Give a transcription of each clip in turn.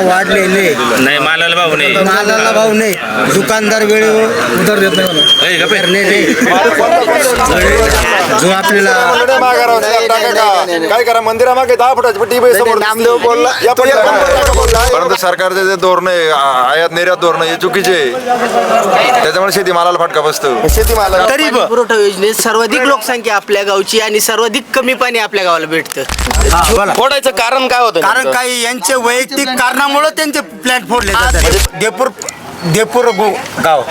वाढलेले नाही, मालाला भाव नाही. मालाला भाव नाही, दुकानदार वेळेवर उधार देत नाही. जो आपल्याला काय करा मंदिरामागे 10 फुटाची पट्टी नामदेव बोलला. परंतु सरकारचे जे धोरण आहे, आयात निर्यात धोरण हे चुकीचे आहे. त्याच्यामुळे शेतीमालाला फटका बसतो. शेतीमाला तरी पुरवठा योजनेत सर्वाधिक लोकसंख्या आपल्या गावची आणि सर्वाधिक कमी पाणी आपल्या गावाला भेटतं. फोडायचं कारण काय होतं? कारण काही यांचे वैयक्तिक कारणामुळे त्यांचे फ्लॅट फोडले जातात. देपूर गाव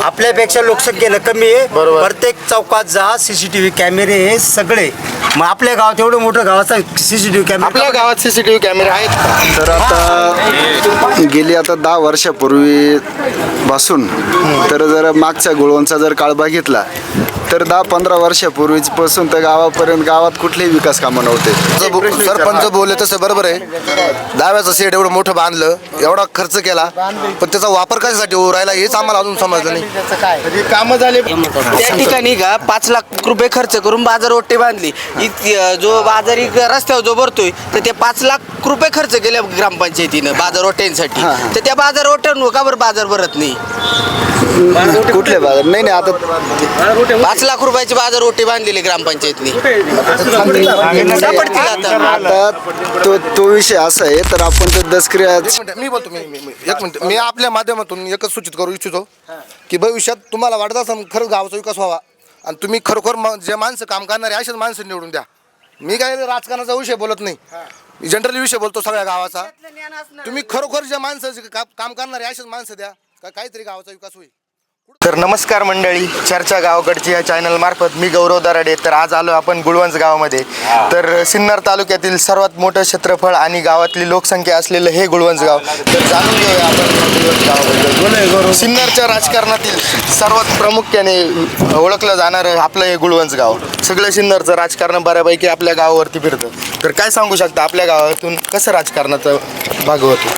आपल्यापेक्षा लोकसंख्येनं कमी आहे. प्रत्येक चौकात जा CCTV कॅमेरे हे सगळे. मग आपल्या गावात एवढं मोठं गावाचा CCTV कॅमेरा आपल्या गावात CCTV कॅमेरे आहेत. तर आता गेली 10 वर्षापूर्वी पासून तर जर मागच्या गुळवंचा जर काळ बघितला तर 10-15 वर्षापूर्वीच पासून तर गावापर्यंत गावात कुठलेही विकास कामं नव्हते. सरपंच बोलले तसं बरोबर आहे. दाव्याचं सेट एवढं मोठं बांधलं, एवढा खर्च केला, पण त्याचा वापर कशासाठी होऊ राहिला हेच आम्हाला अजून समजलं नाही. कामं झाले. त्या ठिकाणी का 5 लाख रुपये खर्च करून बाजार ओट्टे बांधली. जो बाजारी रस्त्यावर जो भरतोय तर ते 5 लाख रुपये खर्च केले ग्रामपंचायतीनं बाजार ओट्यांसाठी. तर त्या बाजार ओट्यांवर का बरं बाजार भरत नाही? कुठले बाजार नाही आता 5 लाख रुपयाची बाजार ओटी बांधलेली ग्रामपंचायतनी. आता तो विषय असा आहे. तर आपण तर दसक्रिया मी बोलतो एक मिनिट. मी आपल्या माध्यमातून एकच सूचित करू इच्छितो की भविष्यात तुम्हाला वाटत असेल खरंच गावाचा विकास व्हावा आणि तुम्ही खरोखर जे माणसं काम करणारे असेच माणसं निवडून द्या. मी काय राजकारणाचा विषय बोलत नाही, मी जनरली विषय बोलतो सगळ्या गावाचा. तुम्ही खरोखर जे माणसं काम करणारे असेच माणसं द्या, काहीतरी गावाचा विकास होईल. तर नमस्कार मंडळी, चर्चा गावाकडची या चॅनल मार्फत मी गौरव दराडे. तर आज आलो आपण गुळवंज गावामध्ये. तर सिन्नर तालुक्यातील सर्वात मोठं क्षेत्रफळ आणि गावातली लोकसंख्या असलेलं हे गुळवंज गाव. तर जाणून घेऊया आपण गुळवंज गावाबद्दल. सिन्नरच्या राजकारणातील सर्वात प्रामुख्याने ओळखलं जाणारं आपलं हे गुळवंज गाव. सगळं सिन्नरचं राजकारण बऱ्यापैकी आपल्या गावावरती फिरतं. तर काय सांगू शकता आपल्या गावातून कसं राजकारणाचा भाग होतो?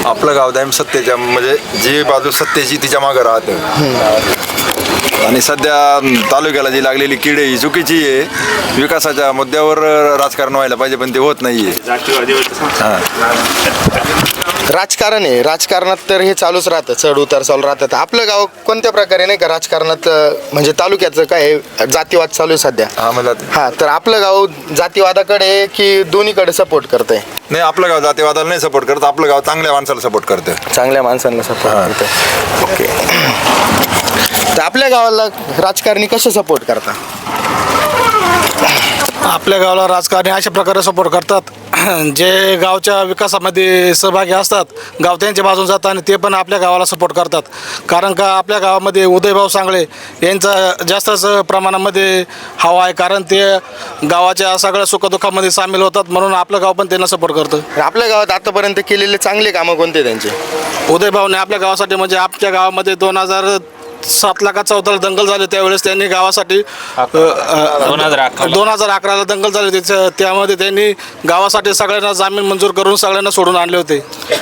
आपलं गाव दायम सत्तेच्या म्हणजे जी बाजू सत्तेची तिच्या मागं राहतं. आणि सध्या तालुक्याला जी लागलेली कीड ही चुकीची आहे. विकासाच्या मुद्द्यावर राजकारण व्हायला पाहिजे पण ते होत नाहीये. राजकारण आहे, राजकारणात तर हे चालूच राहतं, चढ उतार चालू राहतात. आपलं गाव कोणत्या प्रकारे नाही का राजकारणात म्हणजे तालुक्याचं काय जातीवाद चालू आहे सध्या? हा, तर आपलं गाव जातीवादाकडे की दोन्हीकडे सपोर्ट करतंय? नाही, आपलं गाव जातीवादाला नाही सपोर्ट करत. आपलं गाव चांगल्या माणसाला सपोर्ट करतं. चांगल्या माणसांना सपोर्ट करतंय. ओके. तर आपल्या गावाला राजकारणी कसं सपोर्ट करता? आपल्या गावाला राजकारणी अशा प्रकारे सपोर्ट करतात, जे गावच्या विकासामध्ये सहभागी असतात, गाव त्यांच्या बाजून जातात आणि ते पण आपल्या गावाला सपोर्ट करतात. कारण का आपल्या गावामध्ये उदयभाऊ सांगळे यांचा जास्तच प्रमाणामध्ये हवा आहे. कारण ते गावाच्या सगळ्या सुखदुःखामध्ये सामील होतात, म्हणून आपलं गाव पण त्यांना सपोर्ट करतं. आपल्या गावात आतापर्यंत केलेले चांगले कामं कोणते त्यांचे? उदयभाऊने आपल्या गावासाठी म्हणजे आपल्या गावामध्ये 2007 लाखाचा चौथाला दंगल झाले, त्यावेळेस त्यांनी गावासाठी 2011ला दंगल झाली, त्यामध्ये त्यांनी गावासाठी सगळ्यांना जामीन मंजूर करून सगळ्यांना सोडून आणले होते.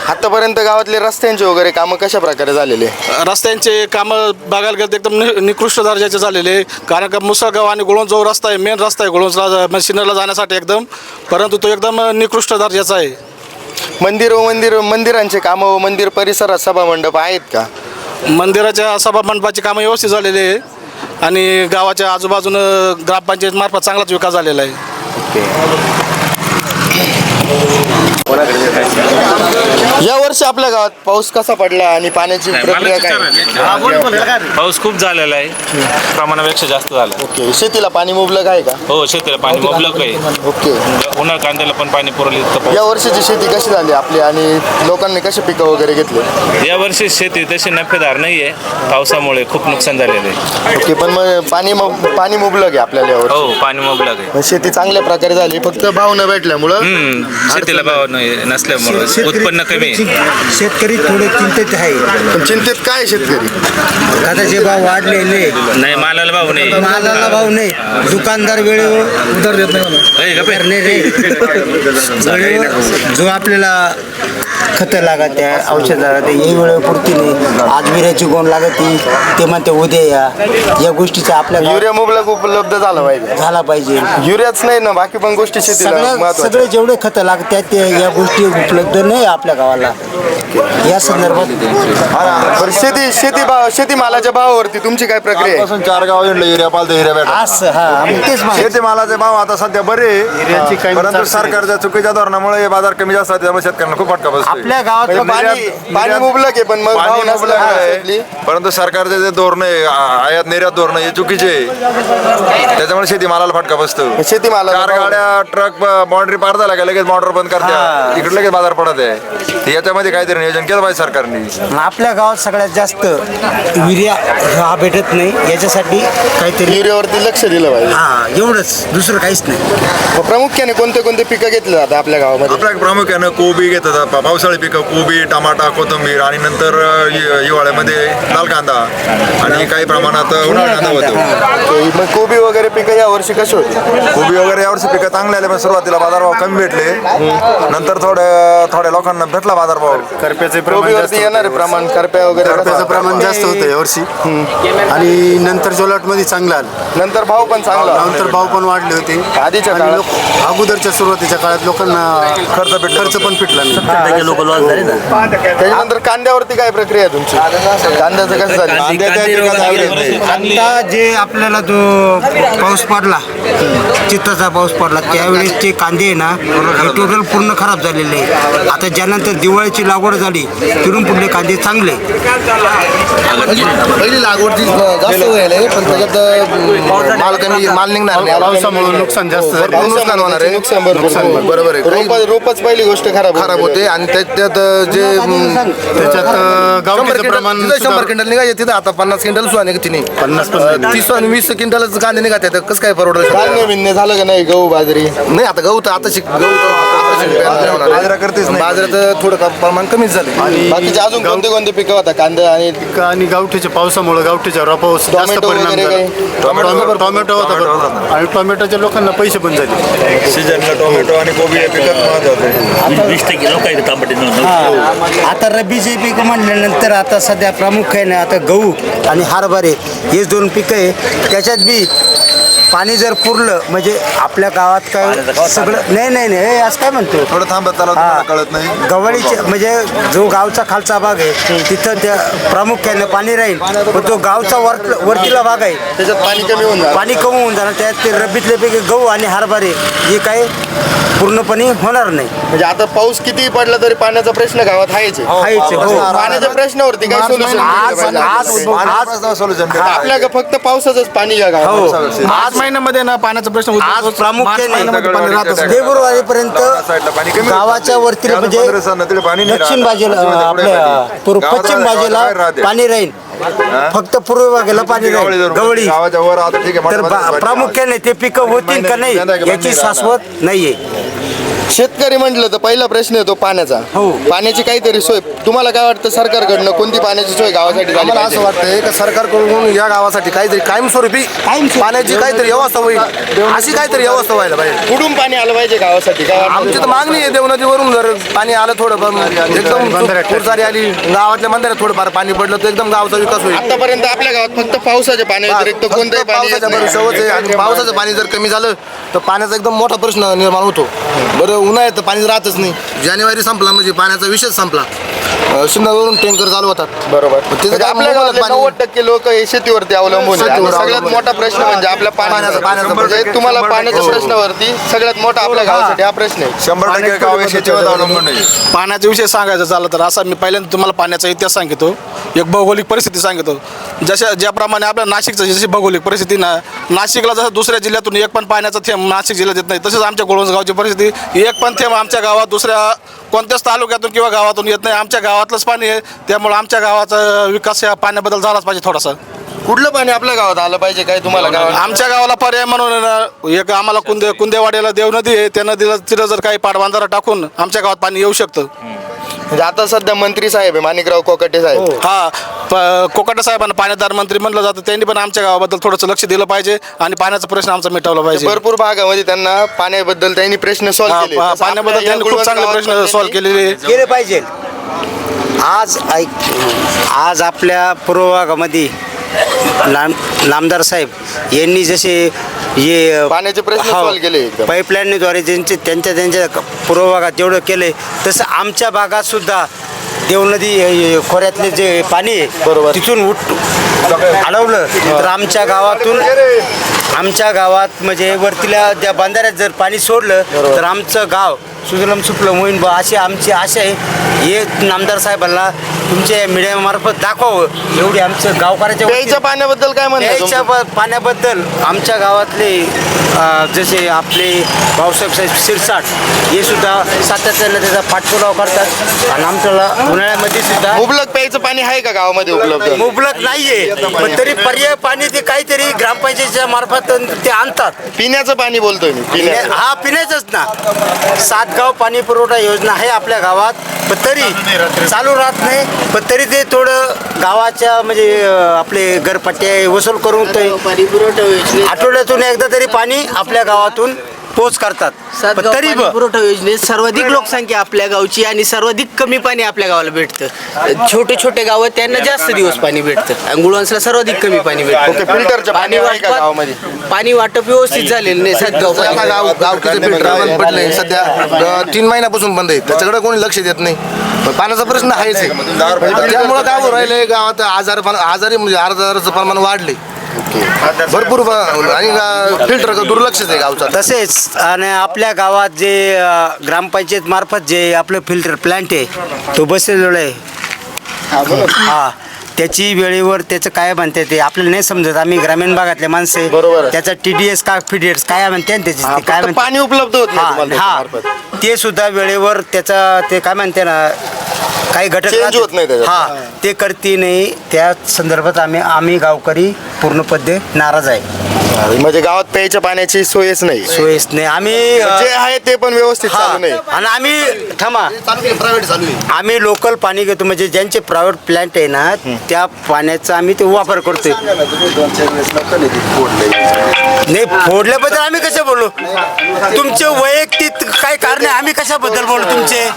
आतापर्यंत गावातले रस्त्यांचे वगैरे कामं कशा प्रकारे झालेले? रस्त्यांचे कामं बघायला गेलं तर एकदम निकृष्ट दर्जाचे झालेले. कारण का मुसळगाव आणि गुळवंज जो रस्ता आहे, मेन रस्ता आहे गुळवंजला सिन्नरला जाण्यासाठी एकदम, परंतु तो एकदम निकृष्ट दर्जाचा आहे. मंदिरांचे कामं, मंदिर परिसरात सभामंडप आहेत का? मंदिराच्या सभामंडपाची कामं व्यवस्थित झालेली आहे आणि गावाच्या आजूबाजूनं ग्रामपंचायत मार्फत चांगलाच विकास झालेला आहे. या वर्षी आपल्या गावात पाऊस कसा पडला आणि पाण्याची प्रक्रिया काय? पाऊस खूप झालेला आहे, प्रमाणापेक्षा जास्त झाला. ओके. शेतीला पाणी मुबलक आहे का? हो, शेतीला पाणी मुबलक आहे. ओके. उन्हाळ कांद्याला पण पाणी पुरवलं. या वर्षीची शेती कशी झाली आपली आणि लोकांनी कशी पिकं वगैरे घेतली? या वर्षी शेती तशी नफेदार नाही आहे, पावसामुळे खूप नुकसान झालेलं आहे. ओके. पण मग पाणी मुबलक आहे आपल्याला यावर? हो, पाणी मुबलक आहे. शेती चांगल्या प्रकारे झाली, फक्त भाव न भेटल्यामुळं शेतीला भाव नसल्यामुळे उत्पन्न कमी आहे. शेतकरी थोडे चिंतित आहे. पण चिंतेत काय आहे शेतकरी? खताचे भाव वाढलेले, नाही मालाला भाव नाही. मालाला भाव नाही, दुकानदार वेळेवर उधार देत नाही, वेळेवर जो आपल्याला खतं लागत आहे, औषध लागत आहे, ही वेळेपुरती नाही. आज विऱ्याची गोण लागते, ते म्हणते उद्या या गोष्टीचा आपल्या युरिया मुबलक उपलब्ध झाला पाहिजे. झाला पाहिजे. युरियाच नाही ना, बाकी पण गोष्टी शेतीला महत्त्वाच्या. सगळे जेवढे खतं लागतात ते या गोष्टी उपलब्ध नाही आपल्या गावाला. या संदर्भात बरं, शेतीमालाच्या भावावरती तुमची काय प्रक्रिया आहे? 4 गाव युरिया पालतं हिऱ्या भेटा. असं मग तेच म्हणतो. शेतीमालाचे भाव आता सध्या बरे आहे, परंतु सरकारच्या चुकीच्या धोरणामुळे हे बाजार कमी जास्त आहे, त्यामुळे शेतकऱ्यांना खूप फटका बसतो. आपल्या गावात पाणी मुबलक आहे पण मग भाव नसला काय? परंतु सरकारचे जे धोरण आहे, आयात निर्यात धोरण हे चुकीचे आहे, त्याच्यामुळे शेतीमालाला फटका बसतो. शेतीमाला 4 गाड्या ट्रक बाउंड्री पार झाला का लगेच मोटर बंद करत्या, इकडे लगेच बाजार पडत आहे. याच्यामध्ये काहीतरी नियोजन केलं पाहिजे सरकारने. आपल्या गावात सगळ्यात जास्त युरिया हा भेटत नाही, याच्यासाठी काहीतरी युरियावरती लक्ष दिलं पाहिजे. एवढंच, दुसरं काहीच नाही. प्रामुख्याने कोणते कोणते पिकं घेतले जातात आपल्या गावामध्ये? आपल्या प्रामुख्यानं कोबी घेतात, पावसाळी पिकं कोबी, टमाटा, कोथिंबीर आणि नंतर हिवाळ्यामध्ये लाल कांदा आणि काही प्रमाणात उन्हाळा कांदा होतो. मग कोबी वगैरे पिकं या वर्षी कशी होती? कोबी वगैरे यावर्षी पिकं चांगले आले, पण सुरुवातीला बाजारभाव कमी भेटले, नंतर थोड्या लोकांना भेटला बाजारभाव. कोबीवरती येणारे प्रमाण करप्या वगैरे प्रमाण जास्त होतं यावर्षी आणि नंतर जोलाटमध्ये चांगलं आलं. नंतर भाव पण चांगला. नंतर भाव पण वाढले होते. आधीच्या आणि काळात अगोदरच्या सुरुवातीच्या काळात लोकांना खर्च पण फिटला नाही. त्याच्यानंतर कांद्यावरती काय प्रक्रिया आहे तुमची? कांद्याचं कसं झालं? आता जे आपल्याला जो पाऊस पडला, चित्ताचा पाऊस पडला, त्यावेळेस ते कांदे आहे ना, हे टोटल पूर्ण खराब झालेले आहे. आता ज्यानंतर दिवाळीची लागवड झाली, तिथून पुढले कांदे चांगले. पहिली लागवड जास्त व्हायला पण त्याच्यात माल निघणार नाही. पावसामुळे नुकसान जास्त झालं. नुकसान होणार आहे. नुकसान भरपूर. बरोबर आहे. रोपच पहिली गोष्ट खराब होते आणि त्याच्यात जे गावठीचं प्रमाण 100 क्विंटल निघायचे तिथं आता 50 क्विंटल सुद्धा निघते नाही. 30 आणि 20 क्विंटलच कांदे निघात आहेत. कसं काय परवडलं? धान्य बिन्य झालं का नाही? गहू बाजरी नाही, आता गहू तर आता बाजरा करतेच नाही. बाजारात थोडं प्रमाण कमीच झालं. आणि बाकीचे अजून कोणते पिकं होता? कांदा आणि गावठीच्या पावसामुळे गावठीच्या रोपावर जास्त टोमॅटो परिणाम वगैरे झाला. काही? टोमॅटो होता भरपूर. आणि टोमॅटोच्या लोकांना पैसे पण झाले. सीजनला टोमॅटो आणि कोबी हे पिकं महत्वाचं आहे. आता रब्बीचे पीक म्हणल्यानंतर आता सध्या प्रामुख्याने आता गहू आणि हरभरे हे 2 पिकं आहे. त्याच्यात बी पाणी जर पुरलं म्हणजे आपल्या गावात काय सगळं नाही हे असं काय म्हणतो. थोडं थांबत त्याला तुम्हाला कळत नाही. गवळीचे म्हणजे जो गावचा खालचा भाग आहे तिथं त्या प्रामुख्याने पाणी राहील, पण तो गावचा वरतीला भाग आहे त्याच्यात पाणी कमी होऊन जातं. पाणी कमी होऊन जाणार. त्यात ते रब्बीतले पीक गहू आणि हरभरे हे काय पूर्णपणे होणार नाही. म्हणजे आता पाऊस किती पडला तरी पाण्याचा प्रश्न गावात आहेच आहे. आहेच, हो. पाण्याच्या प्रश्नावरती काय सोल्युशन सोल्युशन आपल्या फक्त पावसाचंच पाणी या गावात. आज महिन्यामध्ये ना पाण्याचा प्रश्न होतो. आज प्रामुख्याने महिन्यामध्ये पाणी राहत असतं. फेब्रुवारीपर्यंत गावाच्या वरती म्हणजे दक्षिण बाजूला आपल्या पश्चिम बाजूला पाणी राहील, फक्त पूर्व भागाला पाणी राहील गवळी. तर प्रामुख्याने ते पिकं होतील का नाही याची शाश्वत नाहीये. शेतकरी म्हटलं तर पहिला प्रश्न येतो पाण्याचा. हो. पाण्याची काहीतरी सोय. तुम्हाला काय वाटतं सरकारकडनं कोणती पाण्याची सोय गावासाठी झाली मला असं पाहिजे? वाटतंय की सरकारकडून या गावासाठी काहीतरी कायमस्वरूपी पाण्याची काहीतरी व्यवस्था होईल, अशी काहीतरी व्यवस्था व्हायला पाहिजे. कुठून पाणी आलं पाहिजे गावासाठी? काय वाटतं आमची तर मागणी आहे देवनदीवरून जर पाणी आलं थोडं एकदम पूरसारी आली गावातल्या मंदिरात थोडंफार पाणी पडलं तर एकदम गावचा विकास होईल. आतापर्यंत आपल्या गावात फक्त पावसाच्या पाणी व्यतिरिक्त कोणतंही पाणी येत पावसाच्या नाही. भरवशावरच आहे आणि पावसाचं पाणी जर कमी झालं तर पाण्याचा एकदम मोठा प्रश्न निर्माण होतो. बरं, उन्हाळ्यात तर पाणी राहतच नाही. जानेवारी संपला म्हणजे पाण्याचा विषय संपला. सिन्नरवरून टँकर चालू होतात. बरोबर. त्याचं म्हणजे काय आपल्या गावातले पाणी- 90% लोक हे शेतीवरती अवलंबून आहे. आणि शेतीवर सगळ्यात अवलंबून. मोठा प्रश्न म्हणजे आपल्या पाण्याचा. म्हणजे तुम्हाला पाण्याच्या प्रश्नावरती सगळ्यात मोठा आपल्या गावासाठी हा प्रश्न आहे. 100% गाव हे शेतीवर अवलंबून आहे. पाण्याचा विषय सांगायचा झाला तर असा मी पहिल्यांदा तुम्हाला पाण्याचा इतिहास सांगतो. एक भौगोलिक परिस्थिती सांगतो. ज्याप्रमाणे आपल्या नाशिकचं जशी भौगोलिक परिस्थिती ना, नाशिकला जसं दुसऱ्या जिल्ह्यातून एक पण पाण्याचा थेंब नाशिक जिल्ह्यात येत नाही, तसेच आमच्या गोळवंज गावची परिस्थिती एक पण थेंब आमच्या गावात दुसऱ्या कोणत्याच तालुक्यातून किंवा गावातून येत नाही. आमच्या गावातलंच पाणी आहे. त्यामुळे आमच्या गावाचा विकास या पाण्याबद्दल झालाच पाहिजे थोडासा. कुठलं पाणी आपल्या गावात आलं पाहिजे काय तुम्हाला गावात? आमच्या गावाला पर्याय म्हणून आहे ना, एक आम्हाला कुंदेवाड्याला देव नदी आहे. त्या नदीला तिथं जर काही पाटबंधारा टाकून आमच्या गावात पाणी येऊ शकतं. म्हणजे आता सध्या मंत्री साहेब आहे माणिकराव कोकाटे साहेब. हा कोकाटे साहेबांना पाण्यादार मंत्री म्हणलं जातं, त्यांनी पण आमच्या गावाबद्दल थोडंसं लक्ष दिलं पाहिजे आणि पाण्याचा प्रश्न आमचा मिटवला पाहिजे. भरपूर भागामध्ये त्यांना पाण्याबद्दल त्यांनी प्रश्न सॉल्व्ह केले. तसं पाण्याबद्दल आपल्या या त्यांनी खूप गुळवंज चांगले गावात प्रश्न पण सॉल्व्ह त्यांनी केलेले. केले पाहिजे. आज आपल्या पूर्व भागामध्ये नामदार साहेब यांनी जसे हे पाण्याचे प्रश्न solve केले एकदम. पाईपलाईनद्वारे त्यांच्या पूर्व भागात जेवढं केले तसं आमच्या भागात सुद्धा देवनदी खोऱ्यातले जे पाणी आहे बरोबर. तिथून अडवलं तर आमच्या गावात म्हणजे वरतीला त्या बांधाऱ्यात जर पाणी सोडलं तर आमचं गाव सुजलम सुफलम होईन बा अशी आमची आशा आहे. हे नामदार साहेबांना तुमच्या मीडियामार्फत दाखवावं एवढी आमचं गावकऱ्याच्या प्यायच्या पाण्याबद्दल काय म्हणणं आहे प्यायच्या तुमचं? पाण्याबद्दल आमच्या गावातले जसे आपले भाऊसाहेब साहेब शिरसाट हे सुद्धा सातत्यानं त्याचा पाठपुरावा करतात आणि आमच्याला उन्हाळ्यामध्ये सुद्धा मुबलक प्यायचं पाणी आहे का गावामध्ये उपलब्ध? मुबलक नाहीये पण तरी पर्याय पाणी ते काहीतरी ग्रामपंचायतीच्या मार्फत ते आणतात. पिण्याचं पाणी बोलतोय मी. पिण्याचं. हा पिण्याचंच ना. 7 गाव पाणी पुरवठा योजना आहे आपल्या गावात पण तरी चालू राहत नाही. पण तरी ते थोडं गावाच्या म्हणजे आपले घरपट्टे वसूल करून ते पाणी पुरवठा योजनेत आठवड्यातून एकदा तरी पाणी आपल्या गावातून पोच करतात. पण सातगाव तरी पाणी पुरवठा योजनेत सर्वाधिक लोकसंख्या आपल्या गावची आणि सर्वाधिक कमी पाणी आपल्या गावाला भेटतं. छोटे छोटे गाव त्यांना जास्त दिवस पाणी भेटतं आणि गुळवंजला सर्वाधिक कमी पाणी भेटतं. ओके, फिल्टरचं पाणी आहे का गावामध्ये? पाणी वाटप व्यवस्थित झालेलं नाही सातगाव आता गावकीचं फिल्टर बंद पडलंय सध्या 3 महिन्यापासून बंद आहे. त्याच्याकडे कोणी लक्ष देत नाही. पण पाण्याचा प्रश्न आहेच आहे. त्यामुळं काय होऊ राहिलंय गावात आजारी म्हणजे आजाराचं प्रमाण वाढले भरपूर आणि फिल्टर दुर्लक्षच आहे गावचा. तसेच आणि आपल्या गावात जे ग्रामपंचायत मार्फत जे आपलं फिल्टर प्लांट आहे तो बसलेला आहे. हा त्याची वेळेवर त्याचं काय म्हणते ते आपल्याला नाही समजत. आम्ही ग्रामीण भागातले माणसं आहे. बरोबर. त्याचा TDS का FDS काय म्हणते त्याची ते काय फक्त पाणी उपलब्ध होत नाही तुम्हाला हा त्याच्यामार्फत. ते सुद्धा वेळेवर त्याचा ते काय म्हणते ना काही घटक Change राहतात. होत नाही त्याच्यात. हा ते करते नाही. त्या संदर्भात आम्ही गावकरी पूर्णपणे नाराज आहे. म्हणजे गावात प्यायच्या पाण्याची सोयच नाही. सोयीच नाही. आम्ही जे आहे ते पण व्यवस्थित हा चालू नाही. आणि आम्ही थांबा प्रायव्हेट चालू आहे. आम्ही लोकल पाणी घेतो म्हणजे ज्यांचे प्रायव्हेट प्लांट आहे ना त्या पाण्याचा आम्ही ते वापर करतोय. नाही फोडल्याबद्दल आम्ही कसं बोलू. तुमचे वैयक्तिक काय कारण आहे आम्ही कशाबद्दल बोलू तुमचे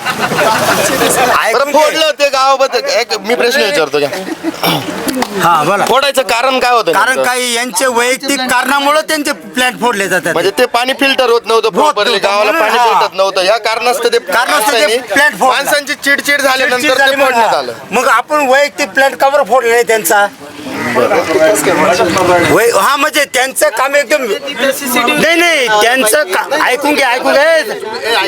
बरं, फोडलं ते गावाबद्दल मी प्रश्न विचारतो का? हा बोला. फोडायचं कारण काय होतं कारण नेमकं? काही यांचे वैयक्तिक कारणामुळे त्यांचे प्लांट फोडले जातात. म्हणजे ते पाणी फिल्टर होत नव्हतं प्रॉपरली, नव्हतं. गावाला म्हणून पाणी हा. भेटत नव्हतं. या कारणास्तव ते plant फोडला. माणसांची चिडचिड झाल्यानंतर चिडचिड ते झाली फोडण्यात म्हणा. आलं. मग आपण वैयक्तिक प्लांट कवर फोडले नाही त्यांचा हा म्हणजे त्यांचं काम एकदम नाही त्यांचं ऐकून घ्या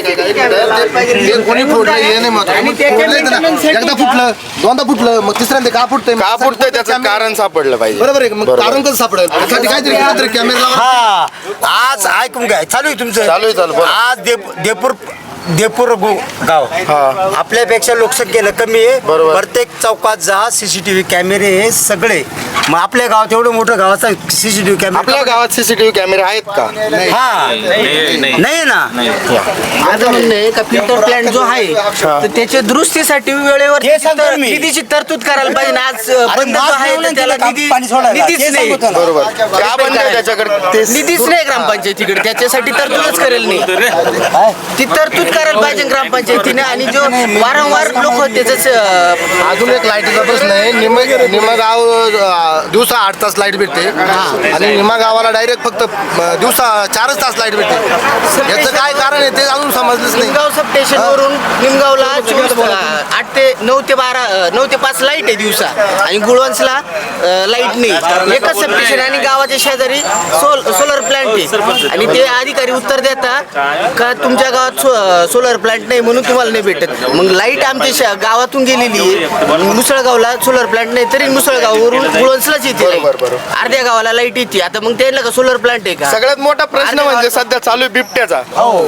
ते कोणी फोडलं हे नाही महत्त्वाचं. फोडलंय ना. एकदा फुटलं दोनदा फुटलं मग तिसऱ्यांदा का फुटतंय का पुढतं त्याचं कारण सापडलं पाहिजे. बरोबर आहे. मग कारण कसं सापडेल त्यासाठी काहीतरी कॅमेरा हा आज ऐकून घ्या चालू आहे तुमचं चालू आहे, बोला. आज देपूर गाव आपल्यापेक्षा लोकसंख्येनं कमी आहे. बरोबर. प्रत्येक चौकात जा CCTV कॅमेरे हे सगळे. मग आपल्या गावात एवढं मोठं गावाचा CCTV आपल्या कॅमेरा गावात सीसीटीव्ही कॅमेरे आहेत का? हा नाही ना. माझं म्हणणं आहे का फिल्टर प्लांट जो आहे तर त्याच्या दुरुस्तीसाठी वेळेवर ते सांगतो मी. निधीची तरतूद करायला पाहिजे. आज बंद जो आहे तर त्याला निधीच नाही. बरोबर. का बंद आहे त्याच्याकडे? ते निधीच नाही ग्रामपंचायतीकडे त्याच्यासाठी तरतूदच करेल नाही. ती तरतूद करायला पाहिजे ग्रामपंचायतीने. आणि जो वारंवार लोक त्याच अजून एक लाईटीचा प्रश्न आहे. निम गाव दिवसा 8 तास लाईट भेटते आणि निमा गावाला डायरेक्ट फक्त दिवसा 4च तास लाईट भेटते. याचं काय कारण आहे ते अजून समजलंच नाही. निमगाव सब स्टेशन वरून निमगावला 8 ते 9 ते 5 लाईट आहे दिवसा आणि गुळवंजला लाईट नाही. एकच सब स्टेशन आणि गावाच्या शेजारी सोलर प्लांट आहे आणि ते अधिकारी उत्तर देतात का तुमच्या गावात सोलर प्लांट नाही म्हणून तुम्हाला नाही भेटत. मग लाईट आमच्या गावातून गेलेली आहे. मुसळगावला सोलर प्लांट नाही तरी मुसळगाववरून गुळवंजलाच येते light. बरोबर. अर्ध्या गावाला लाईट येते. आता मग त्याला का सोलर प्लांट आहे का? सगळ्यात मोठा प्रश्न म्हणजे सध्या चालू आहे बिबट्याचा.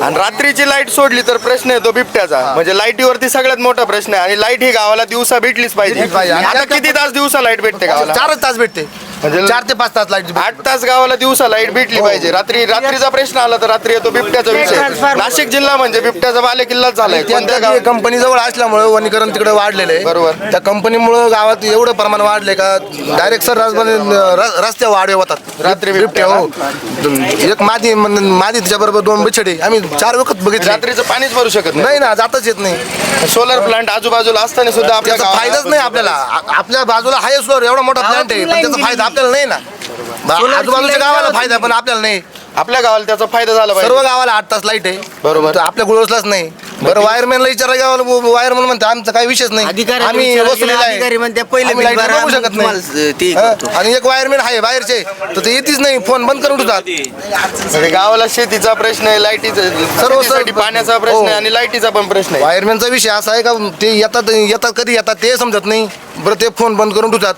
आणि रात्रीची लाईट सोडली तर प्रश्न येतो बिबट्याचा. म्हणजे लाईटीवरती सगळ्यात मोठा प्रश्न आहे. आणि लाईट ही गावाला दिवसा भेटलीच पाहिजे. पाहिजे. आणि आता किती तास दिवसा लाईट भेटते गावाला? 4च तास भेटते. म्हणजे 4 ते 5 तास लाईट 8 तास गावाला दिवसा लाईट भेटली पाहिजे. रात्रीचा प्रश्न आला तर रात्री येतो बिबट्याचा विषय. नाशिक जिल्हा म्हणजे बिबट्याचा बालेकिल्लाच झालाय. कोणत्या गाव कंपनी जवळ असल्यामुळे वनीकरण तिकडे वाढलेलं आहे. बरोबर. त्या कंपनीमुळे गावात एवढं प्रमाण वाढले का डायरेक्ट सर रस्ते वाढे होतात रात्री बिबट्या. हो, एक मादी तिच्या बरोबर 2 बिछडे आम्ही 4 वखत बघितले. रात्रीचं पाणीच भरू शकत नाही ना, जाताच येत नाही. सोलर प्लांट आजूबाजूला असताना सुद्धा आपल्या त्याचा फायदाच नाही आपल्याला. आपल्या बाजूला आहे सोलर एवढा मोठा प्लांट आहे, पण त्याचा फायदा आपल्याला नाही ना. आजूबाजूच्या गावाला फायदा पण आपल्याला नाही. आपल्या गावाला त्याचा फायदा झाला पाहिजे. सर्व गावाला 8 तास लाईट आहे. बरोबर. तर आपल्या गुळवसलाच नाही. बरं, वायरमॅनला विचारा गावाला, वायरमॅन म्हणते आमचा काही विषयच नाही, आम्ही वसुलीला आहे. अधिकारी म्हणते पहिले आम्ही बिल light भरा, बघू मग शकत तुम्हाला ते नाही. करतो. आणि एक वायरमॅन आहे बाहेरचे, तर ते येतीच नाही, फोन बंद करून ठेवतात. म्हणजे गावाला शेतीचा प्रश्न आहे, लाईटीचा सर्वसाठी पाण्याचा प्रश्न आहे आणि लाईटीचा पण प्रश्न आहे. वायरमॅनचा विषय असा आहे का ते येतात कधी येतात ते समजत नाही. बरं, ते फोन बंद करून ठेवतात,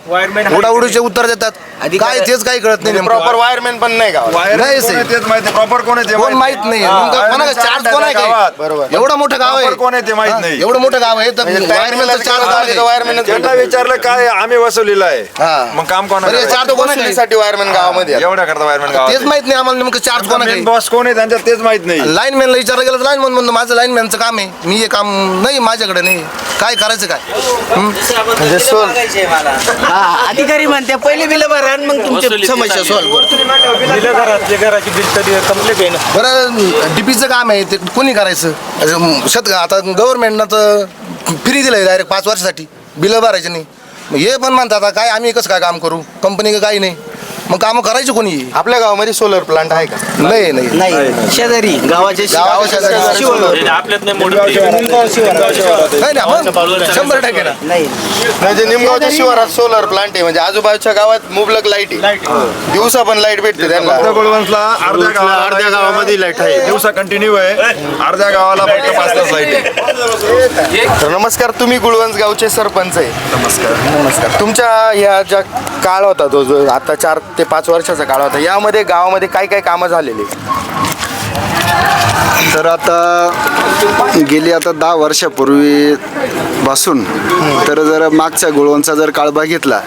उडाउडीचे उत्तर देतात. काय तेच काही कळत नाही. प्रॉपर वायरमॅन पण नाही गावाला. नाही सर. तेच माहिती प्रॉपर कोण आहे ते कोण माहित नाही. चार्ज कोण आहे काय? बरोबर. एवढं मोठं गाव आहे. कोण आहे ते माहित नाही. एवढं मोठं गाव आहे तर वायरमॅनचा चार्ज वायरमॅन त्यांना विचारलं काय आम्ही वसवलेलं आहे, मग काम कोण वसुलीसाठी वायरमॅन गावामध्ये आहे. एवढ्या करता वायरमॅन तेच गावात माहित नाही आम्हाला नेमकं चार्ज कोण आहे. बॉस कोण आहे त्यांच्यात तेच माहित नाही. लाईनमॅनला विचारायला गेलं तर लाईनमॅन म्हणतो माझं लाईनमॅनचं काम आहे, मी हे काम नाही, माझ्याकडे नाही. काय करायचं काय? म्हणजे हा, अधिकारी म्हणते पहिले बिल भरा आणि मग तुमची समस्या सॉल्व्ह बरं, डीपीचं काम आहे ते कोणी करायचं? आता गव्हर्नमेंटनं तर फ्री दिलंय डायरेक्ट 5 वर्षासाठी, बिलं भरायचे नाही. मग हे पण म्हणतात आता काय आम्ही कसं काय काम करू, कंपनी काही नाही, मग कामं करायची कोणी? आपल्या गावामध्ये सोलर प्लांट आहे का? नाही. नाही. शेजारी गावाच्या गावाच्या शिवाय आपल्यात नाही मोठी नाही ना, मग 100% ना. नाही. म्हणजे निमगावच्या शिवारात सोलर प्लांट आहे, म्हणजे आजूबाजूच्या गावात मुबलक लाईट आहे. दिवसा पण लाईट भेटते त्यांना. फक्त गुळवंसला अर्ध्या गावामध्ये लाईट आहे, दिवसा कंटिन्यू आहे. अर्ध्या गावाला फक्त 5 तास लाईट आहे. तर नमस्कार, तुम्ही गुळवंज गावचे सरपंच आहे. नमस्कार. तुमच्या ह्या ज्या काळ होता तो जो आता 4 ते 5 वर्षाचा काळ होता, यामध्ये गावामध्ये काय काय कामं झालेली? तर आता गेली 10 वर्षापूर्वी पासून तर जर मागचा गुळवंचा जर काळ बघितला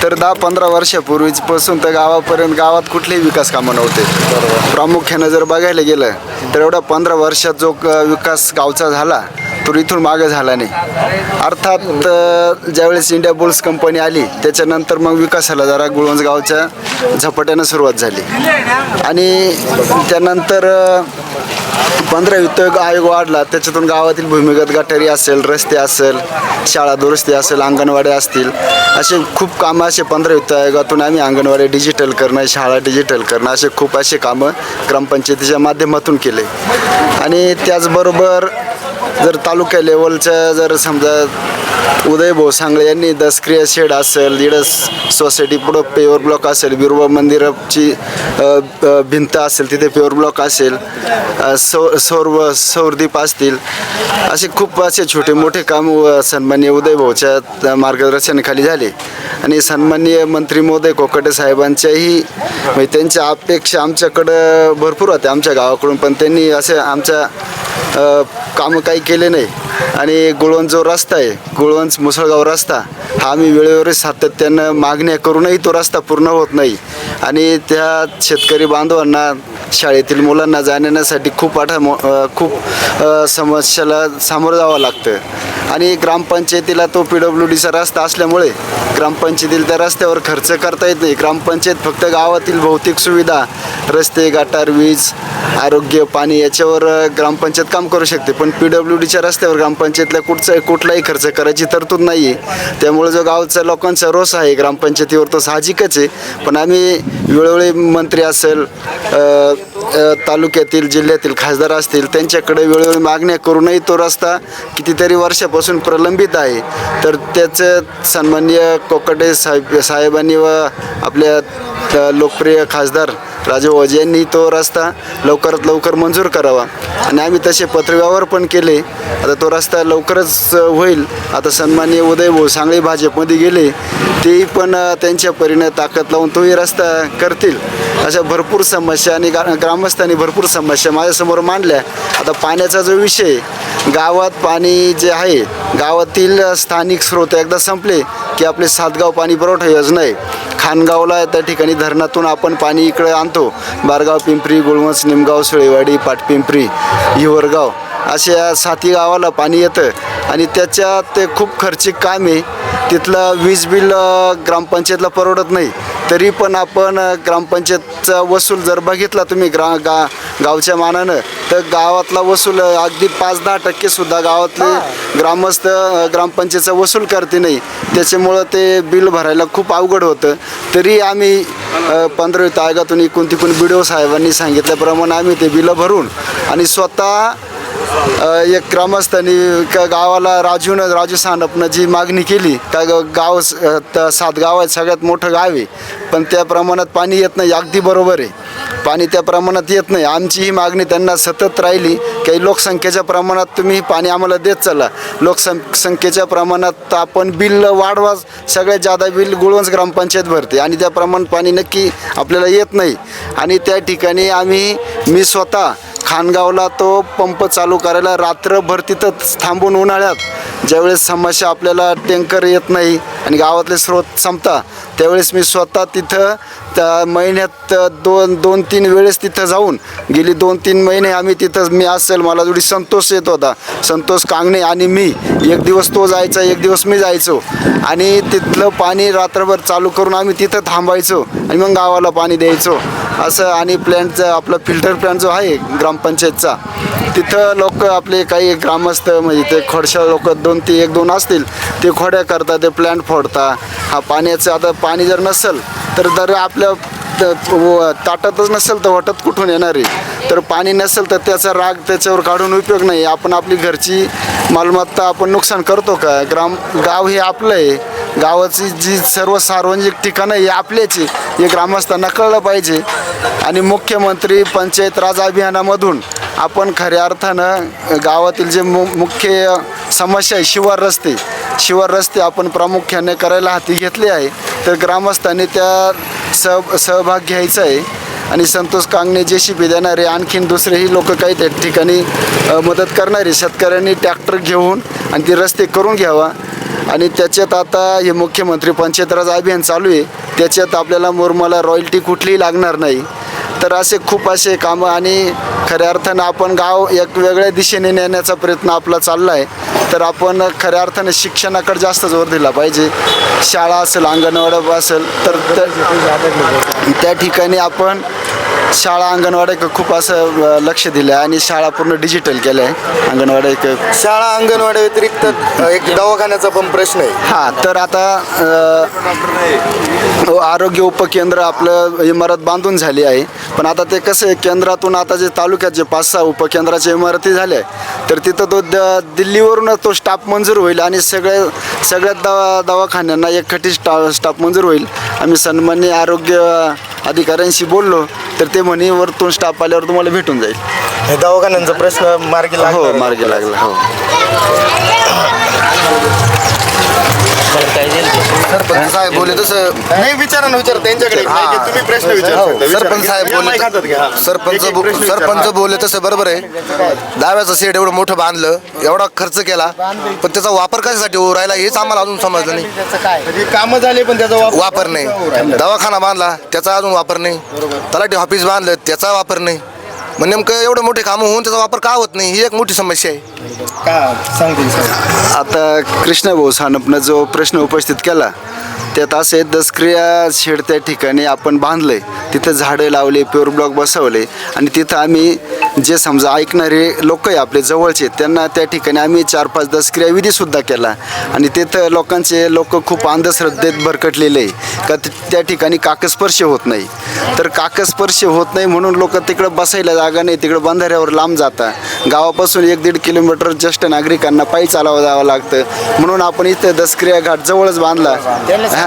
तर 10-15 वर्षापूर्वीपासून तर गावात कुठलेही विकास कामं नव्हते. प्रामुख्यानं जर बघायला गेलं तर एवढ्या 15 वर्षात जो विकास गावचा झाला तो इथून मागे झाला नाही. अर्थात ज्यावेळेस इंडिया बुल्स कंपनी आली त्याच्यानंतर मग विकासाला जरा गुळवंज गावच्या झपाट्यानं सुरुवात झाली आणि त्यानंतर 15 वित्त आयोग वाढला. त्याच्यातून गावातील भूमिगत गटारी असेल, रस्ते असेल, शाळा दुरुस्ती असेल, अंगणवाड्या असतील, असे खूप कामं असे 15 वित्त आयोगातून आम्ही अंगणवाडी डिजिटल करणं, शाळा डिजिटल करणं असे खूप असे कामं ग्रामपंचायतीच्या माध्यमातून केले. आणि त्याचबरोबर जर तालुका लेवलच्या जर समजा उदय भाऊ सांगळे यांनी दसक्रिया शेड असेल, इकडं सोसायटी पुढं पेवर ब्लॉक असेल, बिरोबा मंदिराची भिंत असेल तिथे पेवर ब्लॉक असेल, सौरदीप असतील, असे खूप असे छोटे मोठे काम सन्माननीय उदय भाऊच्या मार्गदर्शनाखाली झाले. आणि सन्माननीय मंत्री महोदय कोकाटे साहेबांच्याही म्हणजे त्यांच्या अपेक्षा आमच्याकडं भरपूर होत्या आमच्या गावाकडून, पण त्यांनी असे आमच्या कामं काही केले नाही. आणि गुळवंज जो रस्ता आहे, गुळवंज मुसळगाव रस्ता, हा आम्ही वेळेवर सातत्यानं मागण्या करूनही तो रस्ता पूर्ण होत नाही. आणि त्या शेतकरी बांधवांना शाळेतील मुलांना जाण्यासाठी खूप समस्याला सामोरं जावं लागतं. आणि ग्रामपंचायतीला तो PWDचा रस्ता असल्यामुळे ग्रामपंचायतीला त्या रस्त्यावर खर्च करता येत नाही. ग्रामपंचायत फक्त गावातील भौतिक सुविधा, रस्ते, गटार, वीज, आरोग्य, पाणी याच्यावर ग्रामपंचायत काम करू शकते, पण PWDच्या रस्त्यावर ग्रामपंचायतला कुठलाही खर्च करायची तरतूद नाही आहे. त्यामुळे जो गावच्या लोकांचा रोष आहे ग्रामपंचायतीवर तो साहजिकच आहे. पण आम्ही वेळोवेळी मंत्री असेल, तालुक्यातील जिल्ह्यातील खासदार असतील त्यांच्याकडे वेळोवेळी मागण्या करूनही तो रस्ता कितीतरी वर्षापासून प्रलंबित आहे. तर त्याचं सन्माननीय कोकाटे साहेबांनी व आपल्या लोकप्रिय खासदार राजू यांनी तो रस्ता लवकरात लवकर मंजूर करावा आणि आम्ही तसे पत्रव्यवहार पण केले. आता तो रस्ता लवकरच होईल. आता सन्माननीय उदय भाऊ सांगळे भाजपमध्ये गेले, तेही पण त्यांच्या परीने ताकद लावून तोही रस्ता करतील. अशा भरपूर समस्या आणि ग्रामस्थांनी भरपूर समस्या माझ्यासमोर मांडल्या. आता पाण्याचा जो विषय, गावात पाणी जे आहे, गावातील स्थानिक स्रोत एकदा संपले की आपले सातगाव पाणी पुरवठा योजना आहे, खानगावला त्या ठिकाणी धरणातून आपण पाणी इकडे आणतो. बारगाव, पिंपरी, गुळवंच, निमगाव, सुळेवाडी, पाटपिंपरी, हिवरगाव अशा 7 गावाला पाणी येतं आणि त्याच्यात ते खूप खर्चिक काम आहे. तिथलं वीज बिल ग्रामपंचायतला परवडत नाही. तरी पण आपण ग्रामपंचायतचा वसूल जर बघितला तुम्ही गावच्या मानानं तर गावातला वसूल अगदी 5-10% सुद्धा गावातले ग्रामस्थ ग्रामपंचायतचा वसूल करते नाही. त्याच्यामुळं ते बिल भरायला खूप अवघड होतं. तरी आम्ही 15 आयोगातून इकून तिकून BDO साहेबांनी सांगितल्याप्रमाणे आम्ही ते बिलं भरून आणि स्वतः एक ग्रामस्थांनी का गावाला राजू सानपनं जी मागणी केली का गाव 7 गाव आहेत, सगळ्यात मोठं गाव आहे पण त्या प्रमाणात पाणी येत नाही. अगदी बरोबर आहे, पाणी त्या प्रमाणात येत नाही. आमची ही मागणी त्यांना सतत राहिली काही लोकसंख्येच्या प्रमाणात तुम्ही पाणी आम्हाला देत चला. लोकसंख्येच्या प्रमाणात आपण बिल वाढवा. सगळ्यात जादा बिल गुळवंच ग्रामपंचायत भरते आणि त्या प्रमाणात पाणी नक्की आपल्याला येत नाही. आणि त्या ठिकाणी मी स्वतः खानगावला तो पंप चालू करायला रात्रभर तिथं थांबून उन्हाळ्यात ज्यावेळेस समस्या आपल्याला टँकर येत नाही आणि गावातले स्रोत संपता त्यावेळेस मी स्वतः तिथं त्या महिन्यात 2-3 वेळेस तिथं जाऊन गेली 2-3 महिने आम्ही तिथं मी असेल मला जोडी संतोष येत होता, संतोष कांगणे आणि मी एक दिवस तो जायचा एक दिवस मी जायचो आणि तिथलं पाणी रात्रभर चालू करून आम्ही तिथं थांबायचो आणि मग गावाला पाणी द्यायचो असं. आणि प्लॅन्टचा आपला फिल्टर प्लॅन्ट जो आहे ग्रामपंचायतचा तिथं लोक आपले काही ग्रामस्थ म्हणजे ते खोडशा लोक 1-2 असतील ते खोड्या करतात, ते प्लॅन्ट फोडतात. हा पाण्याचं आता पाणी जर नसेल तर आपल्या ताटातच नसेल तर वाटत कुठून येणार आहे. तर पाणी नसेल तर त्याचा राग त्याच्यावर काढून उपयोग नाही. आपण आपली घरची मालमत्ता आपण नुकसान करतो का? गाव हे आपलं आहे. गावाची जी सर्व सार्वजनिक ठिकाणं हे आपल्याची हे ग्रामस्थांना कळलं पाहिजे. आणि मुख्यमंत्री पंचायत राज अभियानामधून आपण खऱ्या अर्थानं गावातील जे मुख्य समस्या आहे शिवार रस्ते आपण प्रामुख्याने करायला हाती घेतले आहे. तर ग्रामस्थांनी त्या सहभाग घ्यायचा आहे आणि संतोष कांगणे JCB देणारे आणखीन दुसरेही लोक काही त्या ठिकाणी मदत करणारे शेतकऱ्यांनी ट्रॅक्टर घेऊन आणि ते रस्ते करून घ्यावा. आणि त्याच्यात आता हे मुख्यमंत्री पंचायत राज अभियान चालू आहे त्याच्यात आपल्याला मुरमाला रॉयल्टी कुठलीही लागणार नाही. तर असे खूप असे कामं आणि खऱ्या अर्थानं आपण गाव एक वेगळ्या दिशेने नेण्याचा प्रयत्न आपला चालला आहे. तर आपण खऱ्या अर्थानं शिक्षणाकडे जास्त जोर दिला पाहिजे. शाळा असेल अंगणवाडी असेल तर त्या ठिकाणी आपण शाळा अंगणवाड्या खूप असं लक्ष दिलं आहे आणि शाळा पूर्ण डिजिटल केलं आहे. अंगणवाड्या शाळा अंगणवाडी व्यतिरिक्त एक दवाखान्याचा पण प्रश्न आहे. हां तर आता आरोग्य उपकेंद्र आपलं इमारत बांधून झाली आहे पण आता ते कसं आहे केंद्रातून आता जे तालुक्यात जे 5-6 उपकेंद्राच्या इमारती झाल्या तर तिथं तो दिल्लीवरूनच तो स्टाफ मंजूर होईल आणि सगळ्यात दवाखान्यांना एकखटी स्टाफ मंजूर होईल. आम्ही सन्माननीय आरोग्य अधिकाऱ्यांशी बोललो तर ते म्हणे वरतून स्टाफ आल्यावर तुम्हाला भेटून जाईल. हे दवाखान्यांचा प्रश्न मार्गी लागला. हो मार्गी लागला. हो सरपंच साहेब बोलले तसं नाही विचारा त्यांच्याकडे तुम्ही प्रश्न विचारा. सरपंच साहेब बोलले सरपंच बोलले तसं बरोबर आहे. दाव्याचं सेट एवढं मोठं बांधलं एवढा खर्च केला पण त्याचा वापर कशासाठी होऊ राहिला हेच आम्हाला अजून समजलं नाही. कामं झाले पण त्याचा वापर नाही. दवाखाना बांधला त्याचा अजून वापर नाही. तलाठी ऑफिस बांधलं त्याचा वापर नाही. मग नेमकं एवढं मोठे कामं होऊन त्याचा वापर का होत नाही ही एक मोठी समस्या आहे. का सांगतील सर. आता कृष्णभाऊ सानपनं जो प्रश्न उपस्थित केला त्यात असे दसक्रिया शेड त्या ठिकाणी आपण बांधले तिथं झाडं लावले प्युअर ब्लॉक बसवले आणि तिथं आम्ही जे समजा ऐकणारे लोक आहे आपले जवळचे त्यांना त्या ठिकाणी आम्ही 4-5 दसक्रिया विधीसुद्धा केला आणि तिथं लोक खूप अंधश्रद्धेत भरकटलेले आहे का त्या ठिकाणी काकस्पर्श होत नाही. तर काकस्पर्श होत नाही म्हणून लोक तिकडं बसायला जागा नाही तिकडं बंधाऱ्यावर लांब जातात. गावापासून 1-1.5 किलोमीटर ज्येष्ठ नागरिकांना पायी चालावं जावं लागतं म्हणून आपण इथं दसक्रिया घाट जवळच बांधला. हां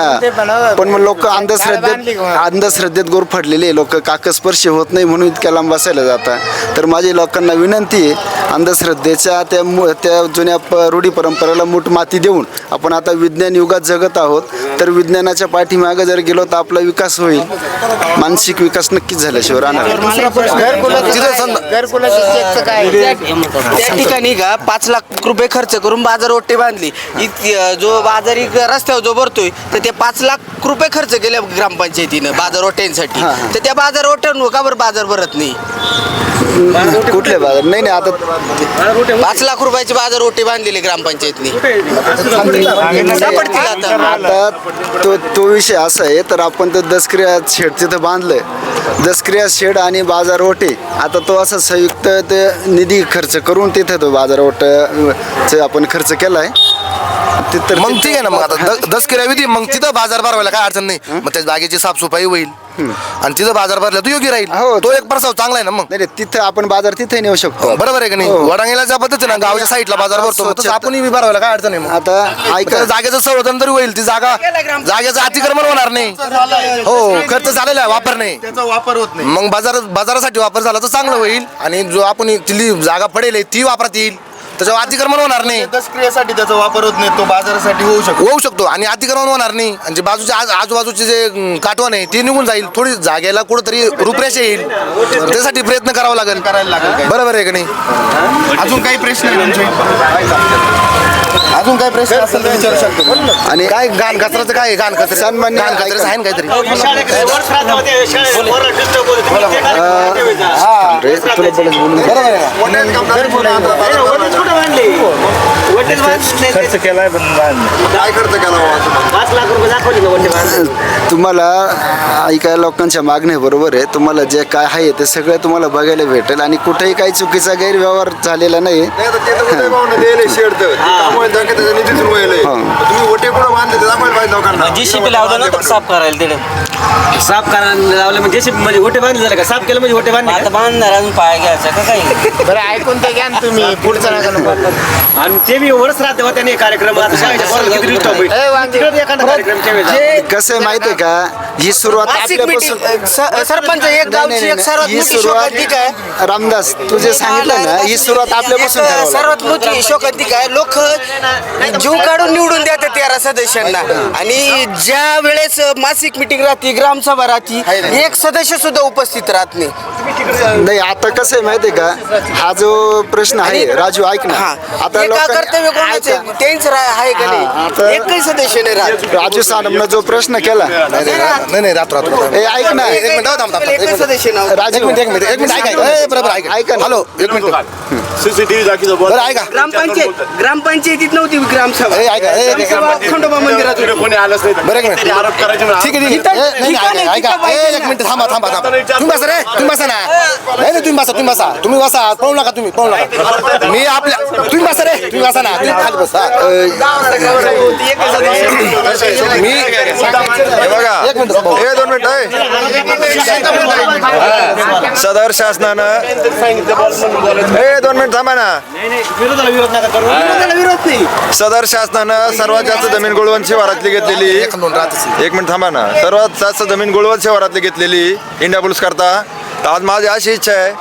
पण मग लोक अंधश्रद्धेत गोरफडलेले लोक काकस्पर्श होत नाही म्हणून इतक्या लांब बसायला जातात. तर माझी लोकांना विनंती आहे अंधश्रद्धेच्या त्या जुन्या रूढी परंपरेला मूठ माती देऊन आपण आता विज्ञान युगात जगत आहोत. तर विज्ञानाच्या पाठीमागे जर गेलो तर आपला विकास होईल. मानसिक विकास नक्कीच झाल्याशिवाय राहणार. त्या ठिकाणी मी का 5 लाख रुपये खर्च करून बाजार ओटे बांधली. जो बाजारी रस्त्यावर जो भरतोय तर ते 5 लाख रुपये खर्च केले ग्रामपंचायतीनं बाजार ओट्यांसाठी. तर त्या बाजार ओट्यांवर का बरं बाजार भरत नाही? कुठले बाजार नाही नाही आता 5 लाख रुपयाचे बाजार ओटे बांधलेले ग्रामपंचायतनी. सापडतील आता. आता तो विषय असा आहे तर आपण ते दसक्रिया शेड तिथं बांधलंय. दसक्रिया शेड आणि बाजार ओटे आता तो असा संयुक्त ते निधी खर्च करून तिथं तो बाजार ओट आपण खर्च केलाय. तर मग ठीक आहे ना. मग आता 10 किलो विधी मग तिथं बाजार भरवायला काय अडचण नाही. मग त्या जागेची साफसफाई होईल आणि तिथं बाजार भरला तो योग्य राहील. हो. तो एक प्रस्ताव चांगला आहे ना. मग नाही तिथं आपण बाजार तिथे नेऊ शकतो. बरोबर आहे का नाही? वडांगीला ज्या पद्धतीने गावच्या साईडला बाजार भरतो तसं आपणही भरवायला काय अडचण आहे. मग आता ऐका जागेचं संवर्धन तरी होईल. ती जागेचं अतिक्रमण होणार नाही. हो खर्च झालेला आहे वापर नाही. त्याचा वापर होत नाही. मग बाजारासाठी वापर झाला तर चांगलं होईल आणि जो आपण तिथली जागा पडेल ती वापरात येईल. त्याच्यावर अतिक्रमण होणार नाही. दसक्रियेसाठी त्याचा वापर होत नाही, तो बाजारासाठी होऊ शकतो आणि अतिक्रमण होणार नाही. आणि जे बाजूचे आजूबाजूचे जे काटवण आहे ते निघून जाईल. थोडी जागेला कुठंतरी रूपरेषा येईल. त्यासाठी प्रयत्न करावा लागेल. बरोबर आहे का नाही? अजून काही प्रश्न आहे तुमचे? अजून काही प्रश्न असेल तर विचारू शकतो. आणि काय घाण कचऱ्याचं काय घाण कचरा सन्मान्य घाण कचऱ्याचं आहे ना काहीतरी? रे, तुला खर्च केलाय पण काय खर्च केला तुम्हाला ऐकायला लोकांच्या मागण्या बरोबर आहे. तुम्हाला जे काय आहे ते सगळं तुम्हाला बघायला भेटेल आणि कुठेही काही चुकीचा गैरव्यवहार झालेला नाही. तुम्ही ओटे कुठं बांधले ते दाखवायला पाहिजे लोकांना. जेसीबी लावलं ना साफ करायला तिथे साफ करायला लावलं म्हणजे जेसीबी म्हणजे ओटे बांधले झाले का साफ केलं म्हणजे ओटे बांधले आता बांधणार अजून पाय घ्यायचं का काही बरं ऐकून ते घ्या ना तुम्ही पुढचं नका. आणि ते बी वरच राहते होते नाही कार्यक्रम आता शाळेच्या पोराला किती disturb होईल. तिकडे एखादा कार्यक्रमच्या वेळेस कसं आहे माहिती आहे का ही सुरुवात आपल्यापासून सरपंच एक गावची एक सर्वात ही मोठी सुरुवात शोकांतिका आहे. रामदास तू जे सांगितलं ना ही सुरुवात आपल्यापासून करावं लागेल. सर्वात मोठी शोकांतिका आहे. लोक जीव काढून निवडून देतात 13 सदस्यांना आणि ज्या वेळेस मासिक मिटिंग राहते ग्रामसभा राहते एक सदस्य सुद्धा उपस्थित राहत नाही. नाही आता कसं आहे माहिती आहे का हा जो प्रश्न आहे राजू ऐक ना आता एका कर्तव्य कोणाचे ऐका. त्यांचं आहे का आता- नाही एकही सदस्य नाही राहत. राजू सानपनं जो प्रश्न केला नाही राहतो ए ऐक ना एक मिनिट थांब एकही सदस्य नव्हतं. राजू एक मिनिट ऐका बरोबर ऐका ना. हॅलो एक मिनिट बरं ऐका ग्रामपंचायतीत नव्हती ग्रामसभा. ऐका ग्रामसभा खंडोबा मंदिरात होती. बरं एक मिनिट ठीक आहे ऐका एक मिनिट थांबा तुम्ही बसा रे तुम्ही बसा ना नाही तुम्ही बसा पळू नका तुम्ही पळू नका मी आपल्या तुम्ही बसा रे तुम्ही बसा ना तुम्ही खाली बसा मी हे बघा एक मिनिट थांबा. हे 2 मिनिट सदर शासनानं 2 मिनिट थांबा ना. विरोधाला विरोध नका करू. विरोधाला विरोध नाही. सदर शासनानं सर्वात जास्त जमीन गुळवंत शिवारातली घेतलेली एक दोन राहतच. एक मिनिट थांबा ना. सर्वात जास्त जमीन गुळवंत शिवारातली घेतलेली इंडिया पुलिस करता. तर आज माझी अशी इच्छा आहे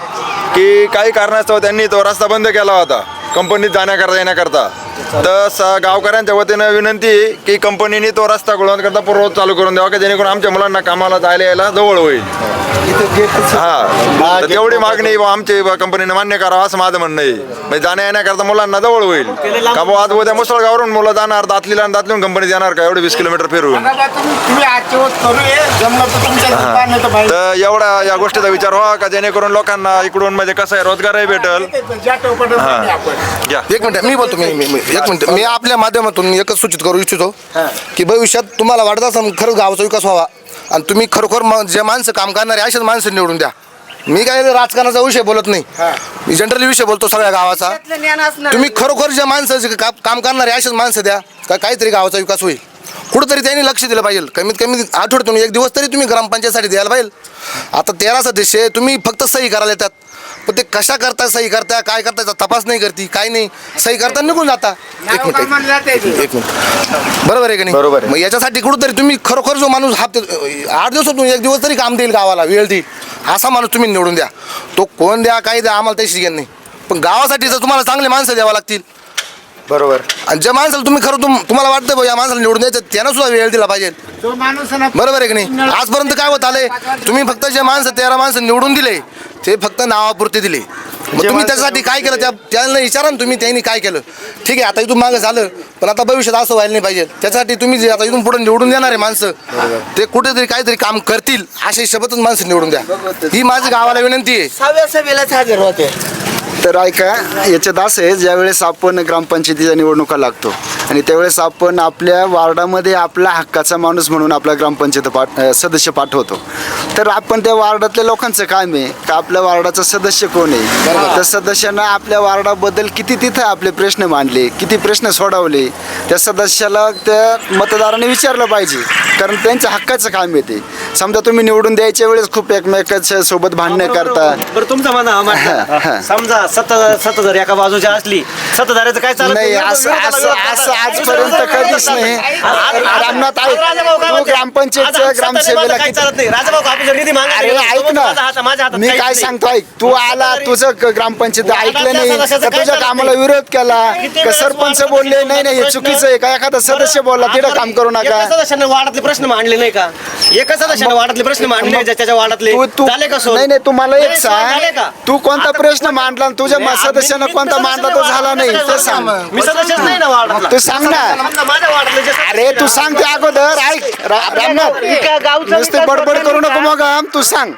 की काही कारणास्तव त्यांनी तो रस्ता बंद केला होता कंपनीत जाण्याकरता येण्याकरता. तर गावकऱ्यांच्या वतीनं विनंती आहे की कंपनीने तो रस्ता गुळवंत करता पूर्ववत चालू करून द्यावा की जेणेकरून आमच्या मुलांना कामाला जायला यायला जवळ होईल. हा तर तेवढी मागणी आमची कंपनीने मान्य करावं असं माझं म्हणणं आहे. म्हणजे जाण्या येण्याकरता मुलांना जवळ होईल का भाऊ आज उद्या मुसळगावरून मुलं जाणार दातलीला आणि दातलीहून कंपनीत येणार का एवढे 20 किलोमीटर फिरून. तर एवढा या गोष्टीचा विचार व्हावा का जेणेकरून लोकांना इकडून म्हणजे कसं आहे रोजगारही भेटल. एक मिनिट मी बोलतो एक मिनिट मी आपल्या माध्यमातून एकच सूचित करू इच्छितो की भविष्यात तुम्हाला वाटत असेल खरंच गावाचा विकास व्हावा आणि तुम्ही खरोखर जे माणसं काम करणारे असेच माणसं निवडून द्या. मी काय राजकारणाचा विषय बोलत नाही. मी जनरली विषय बोलतो सगळ्या गावाचा. तुम्ही खरोखर जे माणसं जे काम करणारे असेच माणसं द्या का काहीतरी गावाचा विकास होईल. कुठंतरी त्यांनी लक्ष दिलं पाहिजे. कमीत कमी आठवड्यातून एक दिवस तरी तुम्ही ग्रामपंचायतसाठी द्यायला पाहिजे. आता 13 सदस्य तुम्ही फक्त सही करायला येतात पण ते कशा करता सही करता काय करता याचा तपास नाही करती काय नाही सही करता निघून जाता. एक मिनिट बरोबर आहे का नाही? बरोबर आहे. मग याच्यासाठी कुठंतरी तुम्ही खरोखर जो माणूस 8 दिवसातून एक दिवस तरी काम देईल गावाला वेळ देईल असा माणूस तुम्ही निवडून द्या. तो कोण द्या काय द्या आम्हाला त्याची घेणं नाही पण गावासाठी जर तुम्हाला चांगले माणसं द्यावं लागतील. बरोबर. आणि ज्या माणसाला तुम्ही खरं तुम्हाला वाटतं बा या माणसाला निवडून द्यायचं त्यांना सुद्धा वेळ दिला पाहिजे. बरोबर आहे की नाही? आजपर्यंत काय होत आलंय तुम्ही फक्त जे माणसं 13 माणसं निवडून दिले ते फक्त नावापुरते दिले. मग तुम्ही त्याच्यासाठी काय केलं त्यांना विचारा ना तुम्ही त्यांनी काय केलं. ठीक आहे आता इथून मागं झालं पण आता भविष्यात असं व्हायला नाही पाहिजे. त्याच्यासाठी तुम्ही जे आता इथून पुढे निवडून देणार आहे माणसं ते कुठेतरी काहीतरी काम करतील असे शब्दच माणसं निवडून द्या. ही माझी गावाला विनंती आहे. 6व्या सभेलाच हजर होते. तर ऐका, याच्यात असं आहे, ज्यावेळेस आपण ग्रामपंचायतीच्या निवडणुका लागतो आणि त्यावेळेस आपण आपल्या वार्डामध्ये आपला हक्काचा माणूस म्हणून आपला ग्रामपंचायत सदस्य पाठवतो. तर आपण त्या वार्डातल्या लोकांचं काम आहे का आपल्या वार्डाचा सदस्य कोण आहे, त्या सदस्यांना आपल्या वार्डाबद्दल किती तिथं आपले प्रश्न मांडले, किती प्रश्न सोडवले, त्या सदस्याला त्या मतदाराने विचारलं पाहिजे. कारण त्यांच्या हक्काचं काम आहे ते. समजा तुम्ही निवडून द्यायच्या वेळेस खूप एकमेकांच्या सोबत भांडणं करता. बरं तुमचं म्हणा समजा सत्ताधारी एका बाजूच्या असली सत्ताधाऱ्याचं काय चालत नाही, असं आजपर्यंत कधीच नाही. रामनाथ ऐक, तू ग्रामपंचायतच्या ग्रामसेवेला काय चालत नाही. राजाभाऊ आपल्याला निधी मागायला अरे गेला, ऐक माझ्या हातात ना, मी काहीच काय नाही. सांगतो ऐक, तू आला तुझं ग्रामपंचायत ऐकलं नाही का तुझ्या कामाला विरोध केला का सरपंच बोलले नाही नाही हे चुकीचं आहे का एखादा सदस्य बोलला तिथं काम करू नका. एका सदस्याने वार्डातले प्रश्न मांडले नाही का? एका सदस्याने वार्डातले प्रश्न मांडले नाही, त्याच्या वार्डातले तू झाले का सोड? नाही नाही तू मला एक नाही, झाले सांग, का? तू कोणता प्रश्न मांडला आणि तुझ्या सदस्यानं कोणता मांडला तो झाला नाही ते सांग. मी सदस्यच नाही ना वार्डातला. तू सांग ना. माझ्या वार्डातले जे अरे तू सांग ते अगोदर ऐक. रामनाथ नुसते बडबड करू नको मग तू सांग.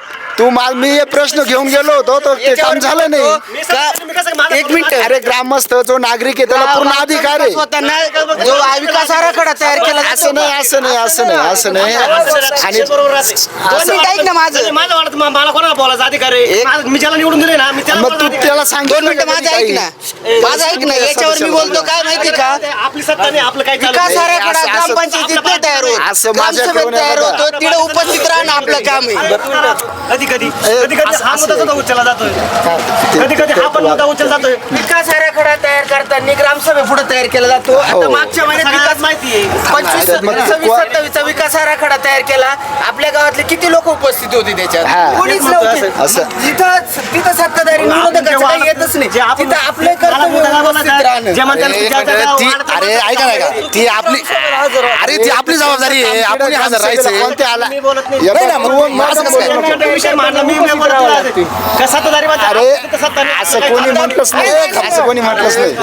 मी हे प्रश्न घेऊन गेलो होतो तर ते काम झालं नाही. मी सदस्य- मी कसं माझं- एक मिनिट. अरे ग्रामस्थ जो नागरिक आहे त्याला पूर्ण अधिकार आहे. स्वतःना जो विकास आराखडा तयार केला असं नाही असं नाही असं नाही असं नाही. आणि बरोबर राहते. दोन मिनिटं ऐक ना माझं. माझ्या वार्डात मला कोणाला बोलायचा अधिकार आहे? मी ज्याला निवडून दिले ना मी त्याला मग तू बोलायचा अधिकार त्याला आहे. सांग. 2 मिनिटं माझं ऐक ना. माझं ऐक ना. याच्यावर मी बोलतो काय माहिती का? आपली सत्ता नाही आपलं काय चालत विकास नाही. आराखडा असं- ग्रामपंचायतीत नाही तयार होत. असं माझ्याकडून ग्रामसभेत तयार आहे होतो. तिथे उपस्थित राहणं आपलं काम आहे. कधी कधी हा मुद्दा सुद्धा उचलला जातोय. कधी कधी हा पण मुद्दा उचलला जातोय. विकास आराखडा तयार करताना ग्रामसभे पुढे तयार केला जातो. आता मागच्या महिन्यात सगळ्यात विकास माहिती आहे. 25, 26, 27 विकास आराखडा तयार केला. आपल्या गावातले किती लोक उपस्थित होते त्याच्यात? कोणीच नव्हते. असं. तिथं सत्ताधारी विरोधकाचं काही येतच नाही. तिथं आपलं कर्तव्य उपस्थित राहणं. जे म्हणतात की ज्या- ज्या- ती अरे ऐका नाही का ती आपली अरे ती आपली जबाबदारी आहे. आपण हजर राहायचं. कोणते आला मी बोलत नाही. या नाही बघ, ना, तू मग माझं असं कसं बोलू काय? नको. विषय मांडला मी बोलत नाही. का सत्ताधारी माझ्या- अरे तिथं सत्ता नाही. असं कोणी म्हटलंच नाही. असं कोणी म्हटलंच नाही.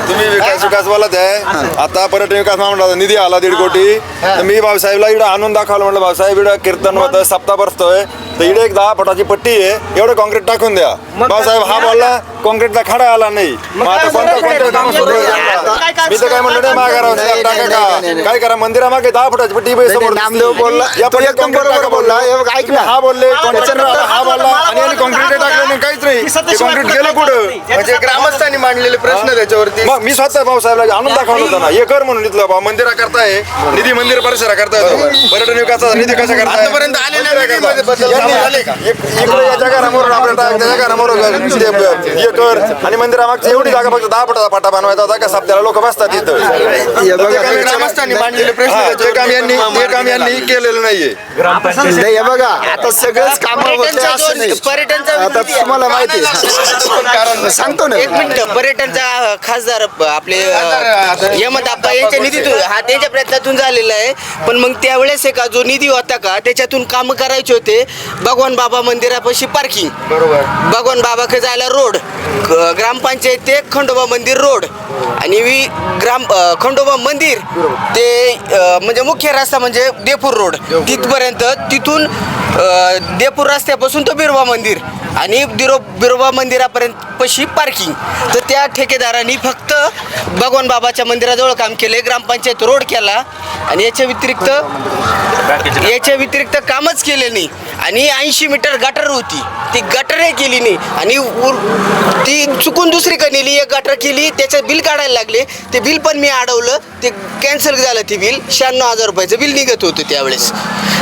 तुम्ही विकास बोलत आहे. आता पर्यटन विकास महामंडळाचा निधी आला 1.5 कोटी. तर मी भाऊसाहेबला इकडे आणून दाखवलं, म्हटलं भाऊसाहेब इकडे कीर्तन होतं, सप्ताह बसतोय तर इकडे एक 10 फुटाची पट्टी आहे, एवढं कॉन्क्रीट टाकून द्या. भाऊसाहेब हा बोलला कॉन्क्रीटचा खडा आला नाही. मग आता कोणत्या कामं सुरू आहे? मी तर काय म्हणलं नाही माघारावर नाही, टाका नाही, का नाही, नाही. काय करा मंदिरामागे 10 फुटाची पट्टी नाही, समोर नाही, नामदेव बोलला या तो पट्टीत एकदम concrete बरोबर टाका बोलला. हे बघ, ऐक ना. हा बोलले त्याच्यानंतर हा बोलला आणि यांनी कॉन्क्रीट टाकलं नाही काहीच नाही. ते कॉन्क्रीट गेलं कुठं? म्हणजे ग्रामस्थांनी मांडलेले प्रश्न त्याच्यावरती मग मी स्वतः भाऊसाहेबला आणून दाखवलं होतं ना, हे कर म्हणून इथलं बा मंदिरा करताय निधी मंदिर परिसरा करताय पर्यटन विकासाचा निधी कसा करताय आतापर्यंत आलेल्या निधीमध्ये बदल झाले का? इकडे याच्या घरामोर आपल्या त्याच्या घरामोर हे कर आणि मंदिरामागची एवढी जागा फक्त 10 फुटाचा पाटा बनवायचा होता का सप्त्याला लोक बसतात इथं. हे बघा, ग्रामस्थांनी मांडलेले प्रश्न हा, ते काम यांनी केलेलं नाहीये. नाही, हे बघा आता सगळेच कामं होते असं नाही. पर्यटनचा आता तुम्हाला माहिती आहे. सांगतो ना. एक मिनिट. पर्यटनचा खासदार आपले यमत आप्पा यांच्या निधीतून हा त्यांच्या प्रयत्नातून झालेला आहे. पण मग त्यावेळेस का जो निधी होता का त्याच्यातून काम करायचे होते. भगवान बाबा मंदिरापाशी पार्किंग, बरोबर. भगवान बाबाकडे जायला रोड, ग्रामपंचायत ते खंडोबा मंदिर रोड आणि खंडोबा मंदिर ते म्हणजे मुख्य रस्ता म्हणजे देपूर रोड तिथपर्यंत. तिथून देपूर रस्त्यापासून तो बिरोबा मंदिर आणि बिरोबा मंदिरापर्यंत पशी पार्किंग. तर त्या ठेकेदारांनी फक्त भगवान बाबाच्या मंदिराजवळ काम केले, ग्रामपंचायत रोड केला आणि याच्या व्यतिरिक्त कामच केले नाही. आणि 80 मीटर गटर होती, ती गटरही केली नाही आणि ती चुकून दुसरीकडे नेली, एक गटर केली, त्याचं बिल काढायला लागले. ते बिल पण मी अडवलं, ते कॅन्सल झालं. ते बिल 96,000 रुपयाचं बिल निघत होतं त्यावेळेस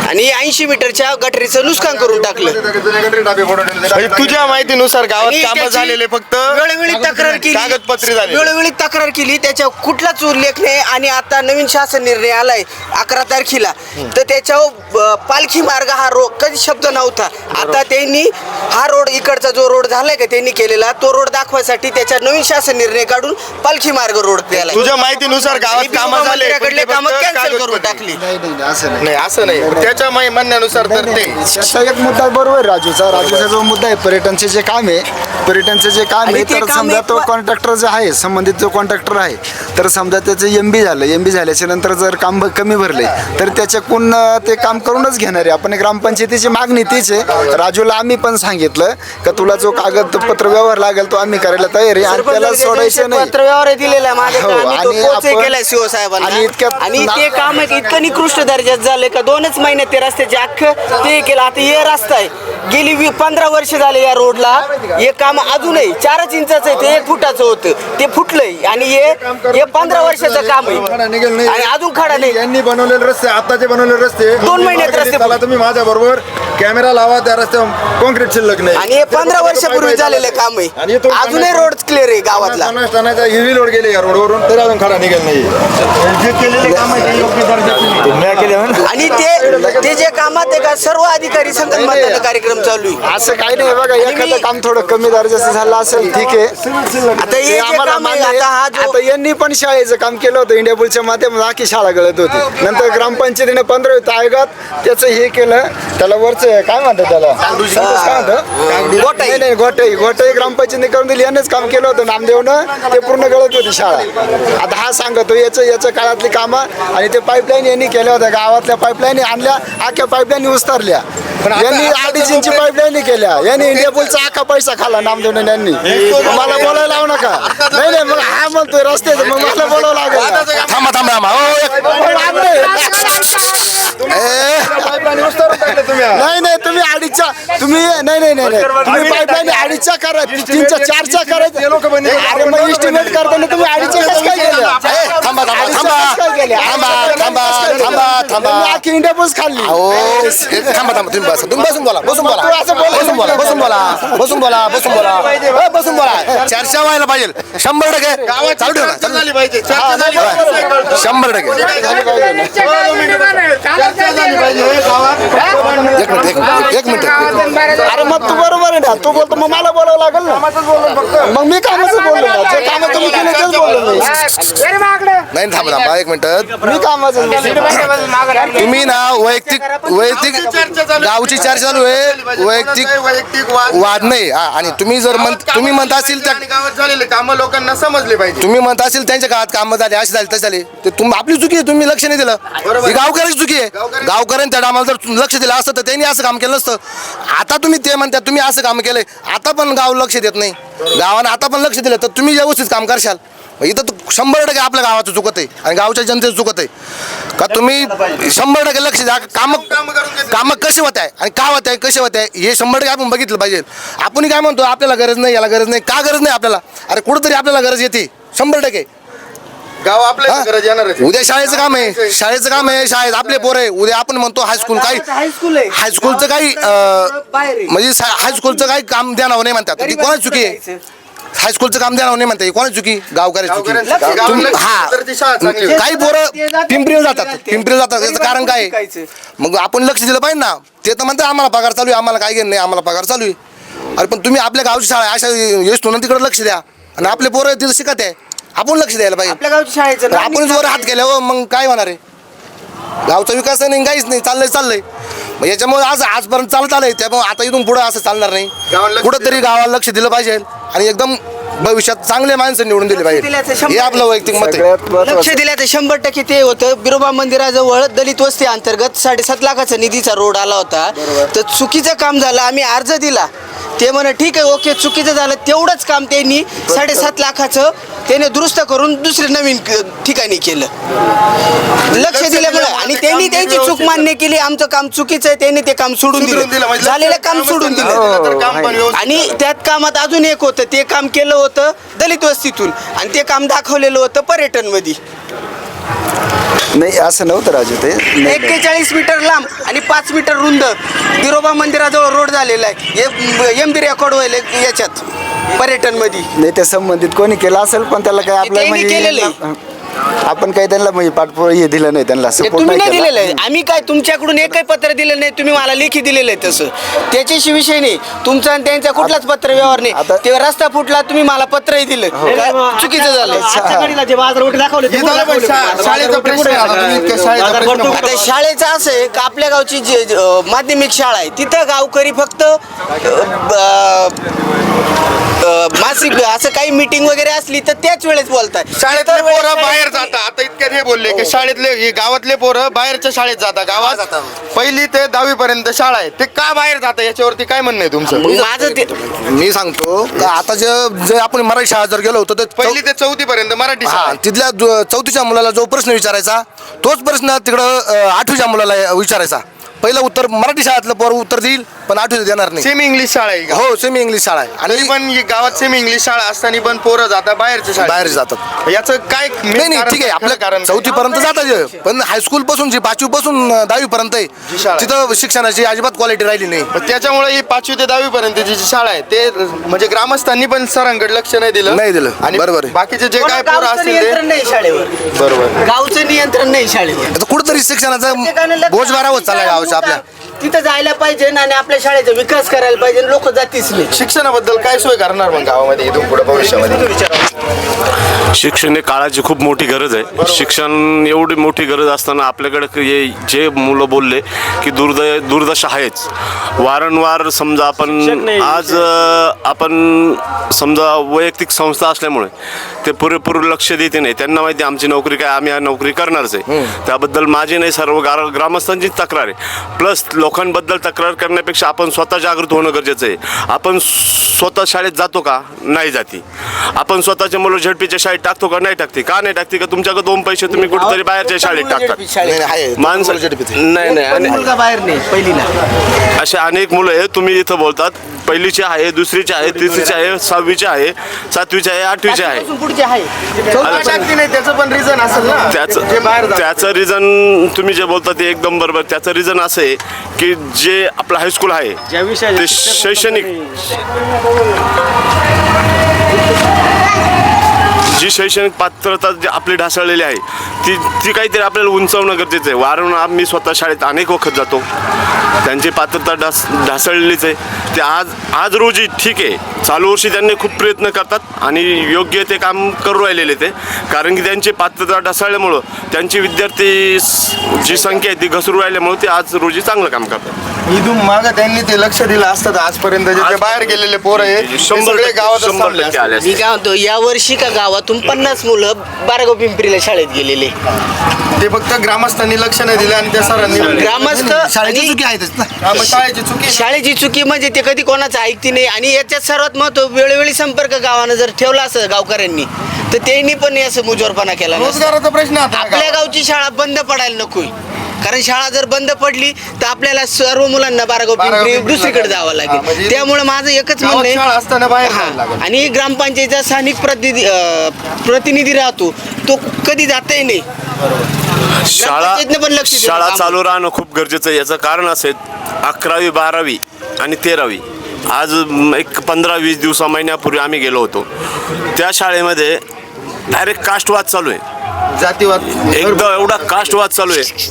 आणि 80 मीटरच्या गटरीचं नुकसान करून टाकलं. म्हणजे तुझ्या माहितीनुसार गावात आणि कामं त्याची झालेले फक्त वेळोवेळी तक्रार केली, कागदपत्री झाली. वेळोवेळी तक्रार केली, त्याच्या कुठलाच उल्लेख नाही. आणि आता नवीन शासन निर्णय आलाय 11 तारखेला, तर त्याच्यावर पालखी मार्ग हा कधी शब्द नव्हता. आता त्यांनी हा रोड इकडचा जो रोड झालाय का त्यांनी केलेला तो रोड दाखवायसाठी त्याच्या नवीन शासन निर्णय काढून पालखी मार्ग रोड द्यायला तुझ्या माहितीनुसार गावात कामं झाले मंदिराकडले कामं कॅन्सल करून टाकली. नाही असं नाही. नाही असं नाही त्याच्या म्हणण्यानुसार तर ते त्याचा एक मुद्दा बरोबर राजूचा जो मुद्दा आहे पर्यटनचे जे काम आहे आणि ते तर काम समजा एक तो कॉन्ट्रॅक्टर जो आहे संबंधित जो कॉन्ट्रॅक्टर आहे तर समजा त्याचं एम बी झाल्याच्या नंतर जर काम कमी भरले तर त्याच्याकडून ते काम करूनच घेणार आहे. आपण ग्रामपंचायतीची मागणी तीच आहे. राजूला आम्ही पण सांगितलं का तुला जो कागदपत्र व्यवहार लागेल तो आम्ही करायला तयार आहे आणि त्याला सोडायचं नाही. पत्र व्यवहार दिलेला आहे माझ्याकडे हो, आम्ही तो आणि पोहोच आपण- केलाय शिव साहेबांना आणि इतक्यात आणि ते काम इतकं निकृष्ट दर्जात झालं का 2च महिन्यात ते रस्त्याचे अख्खं ते केलं. आता हे रस्ता आहे गेली 15 वर्ष झाले या रोडला हे काम अजूनही 4 इंचाचं आहे ते 1 फुटाचं होतं ते फुटलंय आणि हे 15 वर्षाचं काम आहे आणि अजून खडा नाही. यांनी बनवलेले रस्ते आताचे बनवलेले रस्ते 2 महिन्यात रस्ते चला तुम्ही माझ्या बरोबर कॅमेरा लावा त्या रस्त्यावर कॉन्क्रीट शिल्लक नाही आणि हे 15 वर्षापूर्वी झालेलं काम आणि आहे तो अजूनही रोड क्लिअर आहे गावातला. 50 टनाचा हेवी लोड गेले या रोडवरून तरी अजून खडा निघेल नाही जे केलेले काम आहे ते योग्य दर्जाचे आणि ते जे कामात आहे का सर्व अधिकारी संगणमताचा कार्यक्रम चालू आहे. असं काही नाही बघा एखादं काम थोडं कमी दर्जाचं झालं असेल ठीक आहे. आता हे जे आम्हाला काम आहे, मान्य आहे. आता हा जो आता यांनी पण शाळेचं काम केलं होतं इंडिया बुलच्या माध्यमातून आखी शाळा गळत होती नंतर ग्रामपंचायतीने 15 आयोगात त्याचं हे केलं त्याला वरचं काय म्हणतात त्याला काय म्हणतात गोटाई. नाही गोटाई ग्रामपंचायतीने करून दिली यांनीच काम केलं होतं नामदेवनं ते पूर्ण गळत होती शाळा. आता हा सांगतो याच्या काळातली कामं आणि ते पाईपलाईन यांनी केल्या होत्या गावातल्या पाईपलाईन आणल्या आख्या पाईपलाईन उस्तारल्या यांनी 2.5 इंची पाईपलाईन केल्या यांनी इंडिया बुलचा आखा पैसा खाला नामदेवनं यांनी. मला बोलायला लावू नका नाही मग हा म्हणतोय रस्त्याचं मग मला बोलावं लागेल. नाही तुम्ही अडीचच्या तुम्ही तुम्ही पाईपलाईन 2.5च्या करा 3च्या 4च्या करायचं. अरे मग इस्टिमेट करताना तुम्ही 2.5च्या कसं काय केल्या? आखी इंडिया बुल्स खाल्ली. चर्चा व्हायला पाहिजे 100% चालू ठेव ना. झाली पाहिजे 100% एक मिनिट अरे मग तू बरोबर आहे ना तू बोलतो मग मला बोलावं लागेल ना मग मी कामाचं बोललो ना जे कामं तुम्ही केले तेच बोललो नाही थांबा 1 मिनिट मी कामाचं तुम्ही ना वैयक्तिक गावची चर्चा चालू आहे वैयक्तिक वाद नाही आणि तुम्ही जर तुम्ही म्हणता असेल त्या गावात झालेले कामं लोकांना समजले पाहिजे. तुम्ही म्हणता असेल त्यांच्या काळात कामं झाले असे झाले तसे झाले ते आपली चुकी आहे तुम्ही लक्ष नाही दिलं ही गावकऱ्याची चुकी आहे. गावकऱ्यांनी त्या टायमाला जर लक्ष दिलं असतं तर त्यांनी असं काम केलं नसतं. आता तुम्ही ते म्हणता तुम्ही असं काम केलंय आता पण गाव लक्ष देत नाही गावानं आता पण लक्ष दिलं तर तुम्ही व्यवस्थित काम करशाल. इथं 100% आपल्या गावाचं चुकत आहे आणि गावच्या जनतेचं चुकत आहे का तुम्ही 100% लक्ष द्या. कामं कसे होत आहे आणि का होत आहे कसे होत आहे हे 100% आपण बघितलं पाहिजे. आपण काय म्हणतो आपल्याला गरज नाही याला गरज नाही का गरज नाही आपल्याला अरे कुठंतरी आपल्याला गरज येते 100%. गाव आपल्या गरज येणारच आहे. उद्या शाळेचं काम आहे शाळेत आपले पोर आहे उद्या आपण म्हणतो हायस्कूल काही हायस्कूलचं काही म्हणजे हायस्कूलचं काही काम देणार नाही म्हणतात ती कोणाची चुकी आहे. हायस्कूलचं काम देणार नाही म्हणते कोणाची चुकी गावकऱ्याची चुकी. हा काही पोरं पिंपरीला जातात याचं कारण काय आहे? मग आपण लक्ष दिलं पाहिजे ना. ते तर म्हणतात आम्हाला पगार चालू आहे आम्हाला काय घेणं नाही आम्हाला पगार चालू आहे. अरे पण तुम्ही आपल्या गावची शाळा अशा येतो ना तिकडे लक्ष द्या आणि आपले पोरं तिथं शिकत आहे आपण लक्ष द्यायला पाहिजे. आपल्या गावच्या शाळेचं आपणच वर हात केल्यावर मग काय होणार आहे. गावचा विकास नाही काहीच नाही चाललंय मग याच्यामुळे आजपर्यंत चालत आलंय त्यामुळे आता इथून पुढे असं चालणार नाही. कुठंतरी गावाला लक्ष दिलं पाहिजे आणि एकदम भविष्यात चांगले माणसं निवडून दिले पाहिजे हे आपलं वैयक्तिक मत आहे. लक्ष दिलं तर 100% ते होतं. बिरोबा मंदिराजवळ दलित वस्ती अंतर्गत 7.5 लाखाचा निधीचा रोड आला होता तर चुकीचं काम झालं आम्ही अर्ज दिला ते म्हणे ठीक आहे ओके चुकीचं झालं तेवढंच काम त्यांनी 7.5 लाखाचं त्याने दुरुस्त करून दुसरे नवीन ठिकाणी केलं. लक्ष दिल्यामुळे आणि त्यांनी त्यांची चूक मान्य केली आमचं काम चुकीचं आहे त्यांनी ते काम सोडून दिलं झालेलं काम सोडून दिलं. आणि त्यात कामात अजून एक होतं ते काम केलं होतं दलित वस्तीतून आणि ते काम दाखवलेलं होतं पर्यटन मध्ये. नाही असं नव्हतं राजू ते 41 मीटर लांब आणि 5 मीटर रुंद बिरोबा मंदिराजवळ रोड झालेला आहे. एमबी रेकॉर्ड व्हायला याच्यात पर्यटन मध्ये नाही ते संबंधित कोणी केलं असेल पण त्याला काय आपल्या त्यांनी केलेलं आहे. आपण काही त्यांना म्हणजे पाठपुरावा हे दिलं नाही, त्यांना हे सपोर्ट तुम्ही नाही नाही दिलेलं केला. आहे. आम्ही काय तुमच्याकडून एकही पत्र दिलं नाही, तुम्ही मला लेखी दिलेलं आहे तसं. त्याच्याशी विषय नाही तुमचा आणि त्यांचा कुठलाच पत्र व्यवहार नाही. आता- ते रस्ता फुटला, तुम्ही मला पत्रही दिलं. काय चुकीचं झालं. आजच्या घडीला जे बाजार रोटी दाखवले ते हे कुठे झालं पण दाखवले? शाळेचा प्रश्न आहे. आता तुम्ही इतक्या शाळेचा बाजार प्रश्न भरतो. म्हणता. आता शाळेचं असं आहे का आपल्या गावची जे माध्यमिक शाळा आहे तिथं गावकरी फक्त मासिक असं काही मीटिंग वगैरे असली तर त्याच वेळेस बोलतात. शाळेतले पोरं बाहेर जातात. आता इतक्यात हे बोलले की शाळेतले हे गावातले पोरं बाहेरच्या शाळेत जातात. गावात पहिली ते 10वी पर्यंत शाळा आहे, ते का बाहेर जातात याच्यावरती काय म्हणणं आहे तुमचं? मग माझं ते मी सांगतो का आता जे आपण मराठी शाळा जर गेलो होतो तर पहिली ते 4थी पर्यंत मराठी शाळा हा आहे. तिथल्या 4थीच्या मुलाला जो प्रश्न विचारायचा तोच प्रश्न तिकडं 8वीच्या मुलाला विचारायचा. पहिलं उत्तर मराठी शाळेतलं पोर उत्तर देईल पण 8वी देणार नाही. सेमी इंग्लिश शाळा आहे का? हो सेमी इंग्लिश शाळा आहे आणि आणि पण ही गावात सेमी इंग्लिश शाळा असताना पण पोरं जातात बाहेरच्या शाळेत. बाहेर जातात. याचं काय main नाही कारण ठीक आहे काय? आपलं कारण 4थी पर्यंत जातात पण हायस्कूल पासून जी 5वी पासून 10वी पर्यंत आहे शाळा आहे. तिथं शिक्षणाची अजिबात क्वालिटी राहिली नाही. पण त्याच्यामुळे ही 5वी ते 10वी पर्यंतची जी शाळा आहे ते म्हणजे ग्रामस्थांनी पण सरांकडे लक्ष नाही दिलं. नाही दिलं. आणि बरोबर आहे. बाकीचे जे काय पोरं गावचं असतील नियंत्रण ते नाही शाळेवर. बरोबर. गावचं नियंत्रण नाही शाळेवर. आता कुठंतरी शिक्षणाचा प्रत्येकानं लक्ष- बोज वाढवत चालला गावच्या आपल्या. तिथं जायला पाहिजे आणि आपल्या शाळेचा विकास करायला पाहिजे. लोक जातीच नाही. शिक्षणाबद्दल काय सोय करणार मग गावामध्ये इथून पुढे भविष्यामध्ये? शिक्षण हे काळाची खूप मोठी गरज आहे. शिक्षण एवढी मोठी गरज असताना आपल्याकडे जे मुलं बोलले की दुर्दशा आहेच. वारंवार समजा आज आपण समजा वैयक्तिक संस्था असल्यामुळे ते पुरेपूर लक्ष देते नाही. त्यांना माहिती आमची नोकरी काय, आम्ही नोकरी करणारच आहे. त्याबद्दल माझी नाही सर्व ग्रामस्थांची तक्रार आहे. प्लस लोकांबद्दल तक्रार करण्यापेक्षा आपण स्वतः जागृत होणं गरजेचं आहे. आपण स्वतः शाळेत जातो का? नाही जाती. आपण स्वतःचे मुलं झडपीच्या शाळेत टाकतो का? नाही टाकते. का नाही टाकते? का तुमच्याकडे 2 पैसे तुम्ही कुठेतरी बाहेरच्या शाळेत टाकतात. नाही, आहे. माणसं नाही पण मुलगा बाहेर नाही पहिलीला. असे अनेक मुलं आहे. तुम्ही इथं बोलतात पहिलीचे आहे, दुसरीचे आहे, तिसरीचे आहे, 6वीचे आहे, 7वीचे आहे, 8वीचे आहे. पुढचे आहे. त्याचं पण रिझन असेल ना जे बाहेर जातात. त्याचं रिझन तुम्ही जे बोलता ते एकदम बरोबर. त्याचं रिझन असं आहे की जे आपलं हायस्कूल आहे ज्या विषयाचे ते शिक्षक शैक्षणिक जी शैक्षणिक पात्रता जी आपली ढासळलेली आहे ती काहीतरी आपल्याला उंचावणं गरजेचं आहे. वारंवार मी स्वतः शाळेत अनेक वखत जातो. त्यांची पात्रता ढासळलेलीच आहे. ते आज रोजी ठीक आहे, चालू वर्षी त्यांनी खूप प्रयत्न करतात आणि योग्य ते काम करू राहिलेले ते. कारण की त्यांची पात्रता ढासळल्यामुळं त्यांची विद्यार्थी जी संख्या आहे ती घसरू राहिल्यामुळं ते आज रोजी चांगलं काम करतात. इथून मागं त्यांनी ते लक्ष दिलं असतं तर आजपर्यंत जे ते बाहेर गेलेले पोरं आहे ते 100% सगळे गावात 100% आले असते. मी काय म्हणतो या वर्षी का गावातून 50 मुलं बारगाव पिंपरीला शाळेत गेलेले. ते फक्त ग्रामस्थांनी लक्ष नाही दिलं आणि त्या सरांनी ग्रामस्थ शाळेची आणि चुकी आहेच ना. हा, मग शाळेची चुकी आहे. शाळेची चुकी म्हणजे ते कधी कोणाचं ऐकती नाही. आणि याच्यात सर्वात महत्व वेळोवेळी संपर्क गावानं जर ठेवला असं गावकऱ्यांनी तर त्यांनी पण असं मुजोरपणा केला नसता. रोजगाराचा प्रश्न आता आपल्या गावची शाळा बंद पडायला नकोय. कारण शाळा जर बंद पडली तर आपल्याला सर्व मुलांना बारगाव पिंपरी दुसरीकडे जावं म्हणजे लागेल. त्यामुळे माझं एकच गावात म्हणणं आहे शाळा असताना बाहेर हा. जायला लागेल. आणि ग्रामपंचायतीचा स्थानिक प्रतिनिधी राहतो तो कधी जातही नाही. ग्रामपंचायतीनं पण लक्ष दिलं. शाळा चालू राहणं खूप गरजेचं आहे. याचं कारण असेल 11वी 12वी आणि 13वी आज एक 15-20 दिवसा महिन्यापूर्वी आम्ही गेलो होतो. त्या शाळेमध्ये डायरेक्ट कास्टवाद चालू आहे. जातीवाद एकदा एवढा कास्टवाद चालू आहे.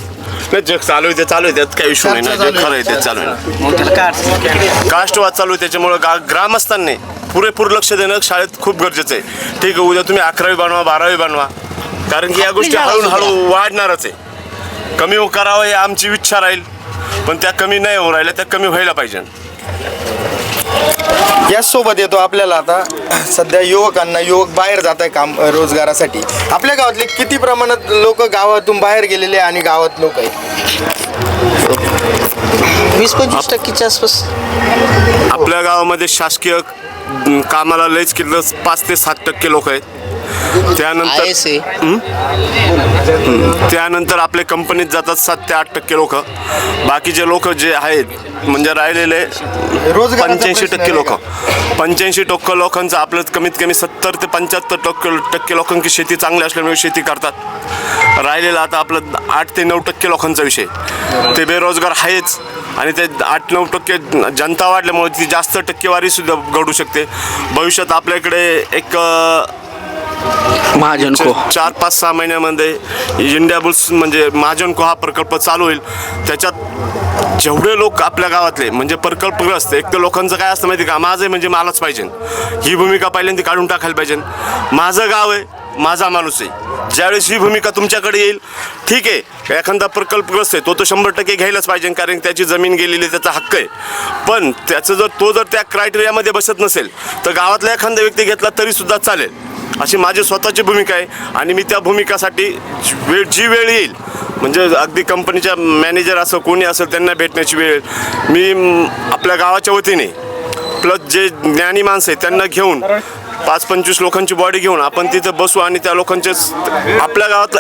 नाही जे चालू आहे ते चालू आहे, त्यात काही इश्यू नाही ना. जे खरं आहे ते चालू आहे. कास्टवाद चालू आहे त्याच्यामुळं ग्रामस्थांनी पुरेपूर लक्ष देणं शाळेत खूप गरजेचं आहे. ठीक आहे, उद्या तुम्ही 11वी बनवा 12वी बनवा, कारण की या गोष्टी हळूहळू वाढणारच आहे. कमी करावं ही आमची इच्छा राहील, पण त्या कमी नाही होऊ राहिल्या, त्या कमी व्हायला पाहिजे. याचसोबत येतो आपल्याला आता सध्या युवक बाहेर जात आहे काम रोजगारासाठी. आपल्या गावातले किती प्रमाणात लोक गावातून बाहेर गेलेले आणि गावात लोक आहेत? 20-25% आसपास. आपल्या गावामध्ये शासकीय कामाला लयच केलं 5 ते 7% लोक आहेत. त्यानंतर आपले कंपनीत जातात 7 ते 8% लोक. बाकीचे लोक जे आहेत म्हणजे राहिलेले 85% लोक. 85% लोकांचं आपलं कमीत कमी 70 ते 75% लोकांची शेती चांगली असल्यामुळे शेती करतात. राहिलेला आता आपलं 8 ते 9% लोकांचा विषय ते बेरोजगार आहेच. आणि ते 8-9% जनता वाढल्यामुळे ती जास्त टक्केवारी सुद्धा घडू शकते. भविष्यात आपल्याकडे एक महाजनको 4-5-6 महिन्यामध्ये इंडिया बुल्स म्हणजे महाजनको हा प्रकल्प चालू होईल. त्याच्यात जेवढे लोक आपल्या गावातले म्हणजे प्रकल्पग्रस्त, एक तर लोकांचं काय असतं माहिती का, माझं म्हणजे मलाच पाहिजे, ही भूमिका पहिल्यांदा काढून टाकायला पाहिजे. माझं गाव आहे, माझा माणूस आहे. ज्यावेळेस ही भूमिका तुमच्याकडे येईल, ठीक आहे, एखादा प्रकल्पग्रस्त आहे तो 100% घ्यायलाच पाहिजे, कारण त्याची जमीन गेलेली त्याचा हक्क आहे. पण त्याचं जर त्या क्रायटेरियामध्ये बसत नसेल तर गावातला एखादा व्यक्ती घेतला तरीसुद्धा चालेल, अशी माझी स्वतःची भूमिका आहे. आणि मी त्या भूमिकासाठी जी वेळ येईल म्हणजे अगदी कंपनीच्या मॅनेजर असं कोणी असेल त्यांना भेटण्याची वेळ मी आपल्या गावाच्या वतीने प्लस जे ज्ञानी माणसं आहेत त्यांना घेऊन 5-25 लोकांची बॉडी घेऊन आपण तिथं बसू आणि त्या लोकांचे आपल्या गावातला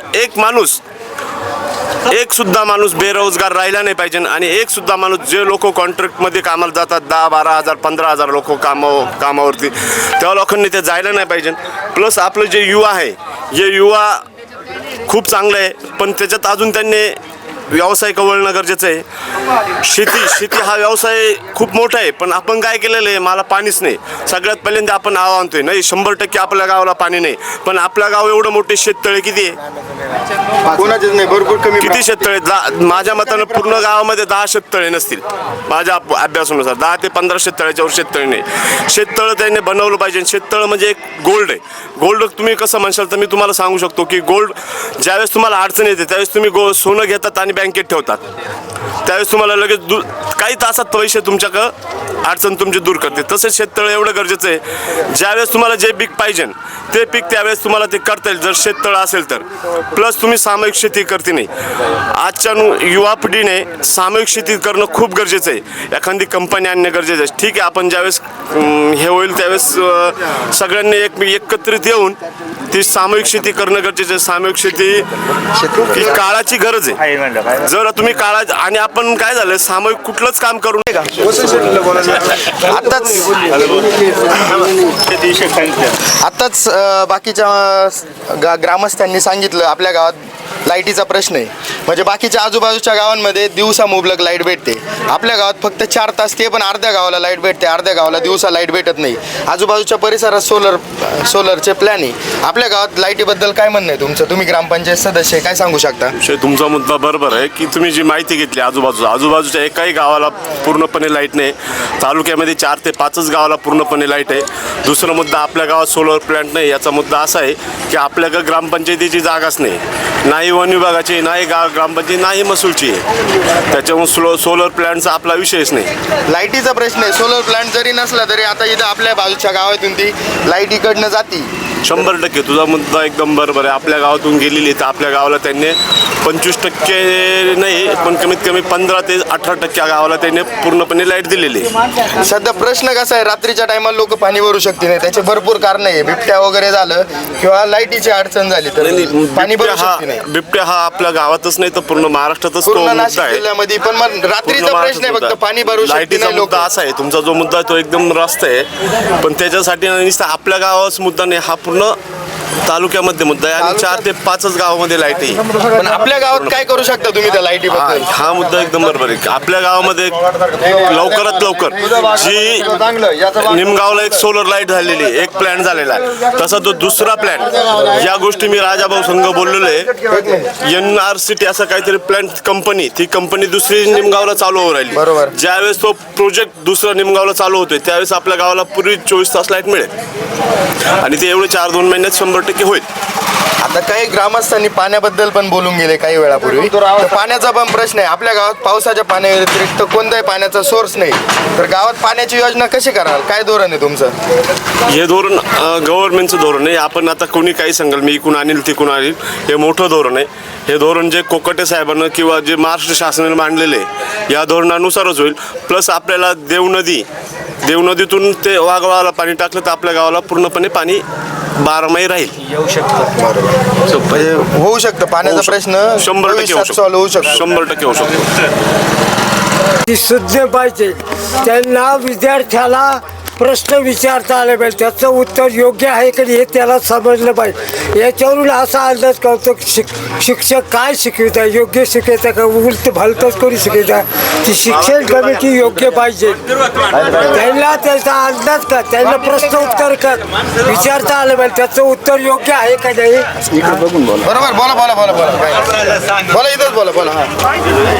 एक सुद्धा माणूस बेरोजगार राहिला नाही पाहिजे. आणि एक सुद्धा माणूस जे लोक कॉन्ट्रॅक्टमध्ये कामाला जातात 10-12 15,000 लोक कामावरती त्या लोकांनी ते जायला नाही पाहिजे. प्लस आपलं जे युवा आहे, हे युवा खूप चांगलं आहे, पण त्याच्यात अजून त्यांनी व्यवसाय कवळणं गरजेचं आहे. शेती हा व्यवसाय खूप मोठा आहे, पण आपण काय केलेलं आहे, मला पाणीच नाही. सगळ्यात पहिल्यांदा आपण नाव आणतोय नाही 100% आपल्या गावाला पाणी नाही, पण आपलं गाव एवढं मोठे शेततळे किती आहे, कोणाचेच नाही, भरपूर कमी. किती शेततळे? माझ्या मतानं पूर्ण गावामध्ये 10 शेततळे नसतील माझ्या अभ्यासानुसार. 10 ते 15 शेततळ्याच्या वर शेततळे नाही. शेततळं त्यांनी बनवलं पाहिजे. शेततळं म्हणजे एक गोल्ड आहे. गोल्ड तुम्ही कसं म्हणशाल तर मी तुम्हाला सांगू शकतो की गोल्ड ज्यावेळेस तुम्हाला अडचण येते त्यावेळेस तुम्ही सोनं घेतात आणि बँकेत ठेवतात, त्यावेळेस तुम्हाला लगेच काही तासात पैसे तुमच्याकडं अडचण तुमची दूर करते. तसेच शेततळं एवढं गरजेचं आहे, ज्यावेळेस तुम्हाला जे पीक पाहिजे ते पीक त्यावेळेस तुम्हाला ते करता येईल जर शेततळं असेल तर. प्लस तुम्ही सामूहिक शेती करते नाही. आजच्या युवा पिढीने सामूहिक शेती करणं खूप गरजेचं आहे. एखादी कंपनी आणणं गरजेचं आहे. ठीक आहे, आपण ज्यावेळेस हे होईल त्यावेळेस सगळ्यांनी एकत्रित येऊन ती सामूहिक शेती करणं गरजेचं आहे. सामूहिक शेती ही काळाची गरज आहे. जर तुम्ही आणि आपण काय झालं सामूहिक कुठलंच काम करू नये का. आताच बाकीच्या ग्रामस्थांनी सांगितलं आपल्या गावात लाईटीचा प्रश्न आहे. म्हणजे बाकीच्या आजूबाजूच्या गावांमध्ये दिवसा मुबलक लाईट भेटते, आपल्या गावात फक्त 4 तास, ते पण अर्ध्या गावाला लाईट भेटते, अर्ध्या गावाला दिवसा लाईट भेटत नाही. आजूबाजूच्या परिसरात सोलरचे प्लॅन आहे. आपल्या गावात लाईटीबद्दल काय म्हणणं आहे तुमचं? तुम्ही ग्रामपंचायत सदस्य काय सांगू शकता? तुमचा मुद्दा बरोबर आहे की तुम्ही जी माहिती घेतली आजूबाजूच्या एकाही गावाला पूर्णपणे लाईट नाही. तालुक्यामध्ये 4 ते 5च गावाला पूर्णपणे लाईट आहे. दुसरा मुद्दा, आपल्या गावात सोलर प्लॅन्ट नाही. याचा मुद्दा असा आहे की आपल्याकडे ग्रामपंचायतीची जागाच नाही वन विभागाची, नाही ग्रामपंचायत, नाही महसूलची आहे. त्याच्यामुळे सोलर प्लॅन्टचा आपला विषयच नाही. लाईटीचा प्रश्न आहे. सोलर प्लॅन्ट जरी नसला तरी आता इथं आपल्या बाजूच्या गावातून ती लाईट इकडनं जाती. 100% तुझा मुद्दा एकदम बरोबर आहे. आपल्या गावातून गेलेली तर आपल्या गावाला त्यांनी 25% नाही पण कमीत कमी 15 ते 18% गावाला त्यांनी पूर्णपणे लाईट दिलेली आहे. सध्या प्रश्न कसा आहे, रात्रीच्या टायमाला लोक पाणी भरू शकते नाही, त्याचे भरपूर कारण आहे. बिबट्या वगैरे झालं किंवा लाईटीची अडचण झाली तर पाणी भरू शकते नाही. बिबट्या हा आपल्या गावातच नाही तर पूर्ण महाराष्ट्रातच तो पूर्ण मुद्दा नाशिक आहे. जिल्ह्यामध्ये पण मग रात्रीचा प्रश्न आहे, फक्त पाणी भरू शकते लाईटीचा नाही लोक. मुद्दा असा आहे, तुमचा जो मुद्दा आहे तो एकदम रास्त आहे, पण त्याच्यासाठी नुसतं आपल्या गावाच मुद्दा नाही, हा पूर्ण तालुक्यामध्ये मुद्दा आहे. आणि 4 ते 5च गावामध्ये लाईट आहे. पण आपल्या गावात काय करू शकता तुम्ही त्या लाईटीबद्दल? हा मुद्दा एकदम बरोबर आहे. आपल्या गावामध्ये लवकरात लवकर जी निमगावला एक सोलर लाईट झालेली, एक प्लॅन झालेला आहे, तसा तो दुसरा प्लॅन, या गोष्टी मी राजाभाऊ संघ बोललेलो आहे. NRCT असं काहीतरी प्लॅन कंपनी, ती कंपनी दुसरी निमगावला चालू होऊ राहिली. बरोबर. ज्यावेळेस तो प्रोजेक्ट दुसरा निमगावला चालू होतोय त्यावेळेस आपल्या गावाला पूर्वी 24 तास लाईट मिळेल आणि ते एवढे 4-2 महिन्यात 100% होईल. आता काही ग्रामस्थांनी पाण्याबद्दल पण बोलून गेले काही वेळापूर्वी. तर पाण्याचा पण प्रश्न आहे. आपल्या गावात पावसाच्या पाण्याव्यतिरिक्त कोणत्याही पाण्याचा सोर्स नाही, तर गावात पाण्याची योजना कशी कराल? काय धोरण आहे तुमचं? हे धोरण गव्हर्नमेंटचं धोरण आहे. आपण आता कोणी काही सांगाल मी इकून आणील तिकून आणील, हे मोठं धोरण आहे. हे धोरण जे कोकटे साहेबांना किंवा जे महाराष्ट्र शासनाने मांडलेले आहे या धोरणानुसारच होईल. प्लस आपल्याला देवनदीतून ते वाघवाला पाणी टाकलं तर आपल्या गावाला पूर्णपणे पाणी 12 राहील. येऊ शकतं. म्हणजे होऊ शकतं पाण्याचा प्रश्न 100% सॉल्व्ह होऊ शकतो. 100% होऊ शकतो. ती सुज्ञ पाहिजे. त्यांना विद्यार्थ्याला प्रश्न विचारता आले पाहिजे, त्याचं उत्तर योग्य आहे की नाही हे त्याला समजलं पाहिजे. याच्यावरून असा अंदाज करतो की शिक्षक काय शिकवित आहे, योग्य शिकवत आहे का उलट भलतंच करू शिकवत आहे. ती शिक्षण कमिटी योग्य पाहिजे. त्यांना त्याचा अंदाज कर, त्यांना प्रश्न उत्तर कर विचारता आलं पाहिजे, त्याचं उत्तर योग्य आहे का नाही. बरोबर, बोला बोला बोला बोला बोला इथंच बोला हा.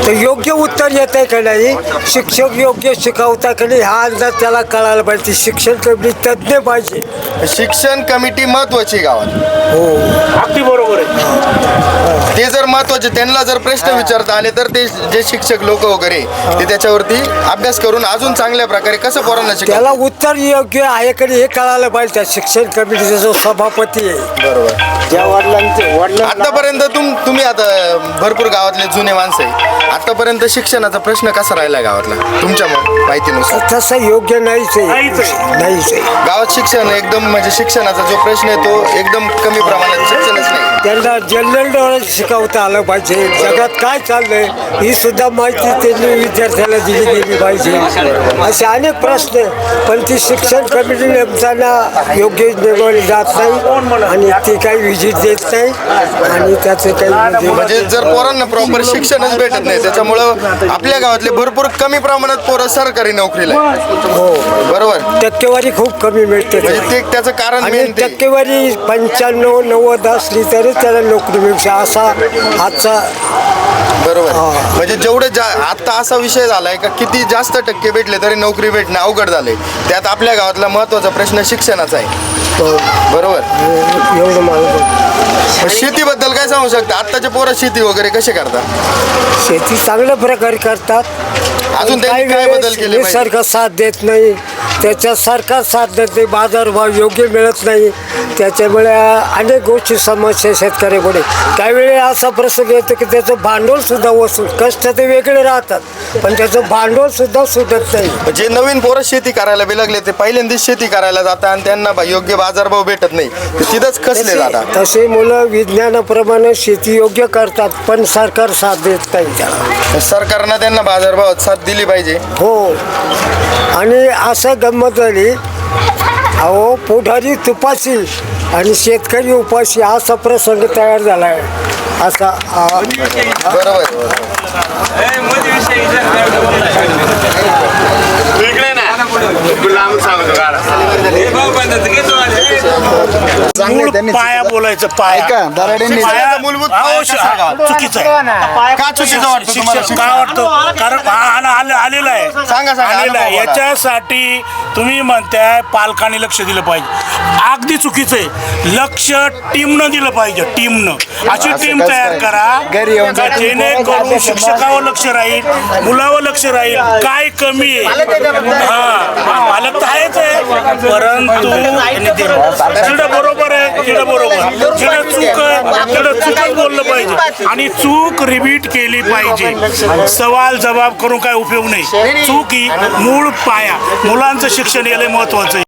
तर योग्य उत्तर येत आहे का नाही, शिक्षक योग्य शिकवता का नाही हा अंदाज त्याला कळायला पाहिजे. ती शिक्षण कमिटी तज्ज्ञ पाहिजे. शिक्षण कमिटी महत्वाची गावात. हो, अगदी बरोबर आहे. ते जर महत्वाचे, त्यांना जर प्रश्न विचारता आले तर ते जे शिक्षक लोक वगैरे ते त्याच्यावरती अभ्यास करून अजून चांगल्या प्रकारे कसं पोरांना त्याला शिकवतात. उत्तर योग्य आहे का नाही हे कळायला पाहिजे. त्या शिक्षण कमिटीचा जो सभापती आहे, बरोबर. त्या वडिलांचे आतापर्यंत तुम्ही आता भरपूर गावातले जुने माणसं आहे, आतापर्यंत शिक्षणाचा प्रश्न कसा राहिला गावातला तुमच्या माहितीनुसार? तसं योग्य नाहीच आहे. गावात शिक्षण एकदम म्हणजे शिक्षणाचा जो प्रश्न आहे तो एकदम कमी प्रमाणात शिक्षणच नाही. त्यांना जनरल नॉलेज शिकवता आलं पाहिजे. जगात काय चाललंय ही सुद्धा माहिती त्यांनी विद्यार्थ्याला दिली गेली पाहिजे. असे अनेक प्रश्न आहे, पण ती शिक्षण कमिटी नेमताना योग्य निवडली जात नाही आणि ती काही व्हिजिट देत नाही आणि त्याचे काही म्हणजे जर पोरांना प्रॉपर शिक्षणच भेटत नाही त्याच्यामुळं आपल्या गावातले भरपूर कमी प्रमाणात पोरं सरकारी नोकरीला आहे. हो, बरोबर. टक्केवारी खूप कमी मिळते म्हणजे ते त्याचं कारण आणि main ते. टक्केवारी 95-90 असली तरी त्याला नोकरी मिळते असा आजचा. बरोबर. म्हणजे जेवढे आता असा विषय झालाय का किती जास्त टक्के भेटले तरी नोकरी भेटणं अवघड झाले. त्यात आपल्या गावातला महत्वाचा प्रश्न शिक्षणाचा आहे. बरोबर. एवढं मला शेतीबद्दल काय सांगू शकता? आत्ताचे पोरं शेती वगैरे कसे करतात? शेती चांगल्या प्रकारे करतात. अजून त्यांनी काय बदल केले पाहिजे? निसर्ग साथ देत नाही, त्याच्यात सरकार साथ देत नाही, बाजारभाव योग्य मिळत नाही, त्याच्यामुळे अनेक गोष्टी समस्या शेतकऱ्यापुढे. काही वेळे असा प्रसंग येतो की त्याचं भांडवल सुद्धा वसूल, कष्ट ते वेगळे राहतात पण त्याचं भांडवल सुद्धा सुटत नाही. जे नवीन पोरं शेती करायला बी लागले ते पहिल्यांदाच शेती करायला जातात आणि त्यांना योग्य बाजारभाव भेटत नाही, ते तिथंच खचले जातात. तसे मुलं विज्ञानाप्रमाणे शेती योग्य करतात पण सरकार साथ देत नाही त्याला. सरकारनं त्यांना बाजारभावात साथ दिली पाहिजे. हो, आणि असं गंमत झाली, अहो पुढारी तुपाशी आणि शेतकरी उपाशी असा प्रसंग तयार झाला आहे. असा बरोबर. पाया बोलायचं ऐका, दराडेंनी मूलभूत चुकीचं आहे. का चुकीचं वाटतं तुम्हाला? शिक्षक का वाटतं? कारण आलेलं आहे. सांगा आलेलं आहे. सांगा. याच्यासाठी तुम्ही म्हणताय पालकांनी लक्ष दिलं पाहिजे. अगदी चुकीचं आहे. लक्ष टीमनं दिलं पाहिजे. टीमनं अशी टीम तयार करा घरी येऊन का जेणेकरून शिक्षकावर लक्ष राहील, मुलावर लक्ष राहील. काय कमी आहे पालक तर आहेच आहे, परंतु जिडं बरोबर आहे जिडं बरोबर, जिडं चूक आहे तिडं चूकच बोललं पाहिजे आणि चूक रिपीट केली पाहिजे. सवाल जबाब करून काय उपयोग नाही. चूक ही मूळ पाया. मुलांचं शिक्षण याला महत्वाचं आहे.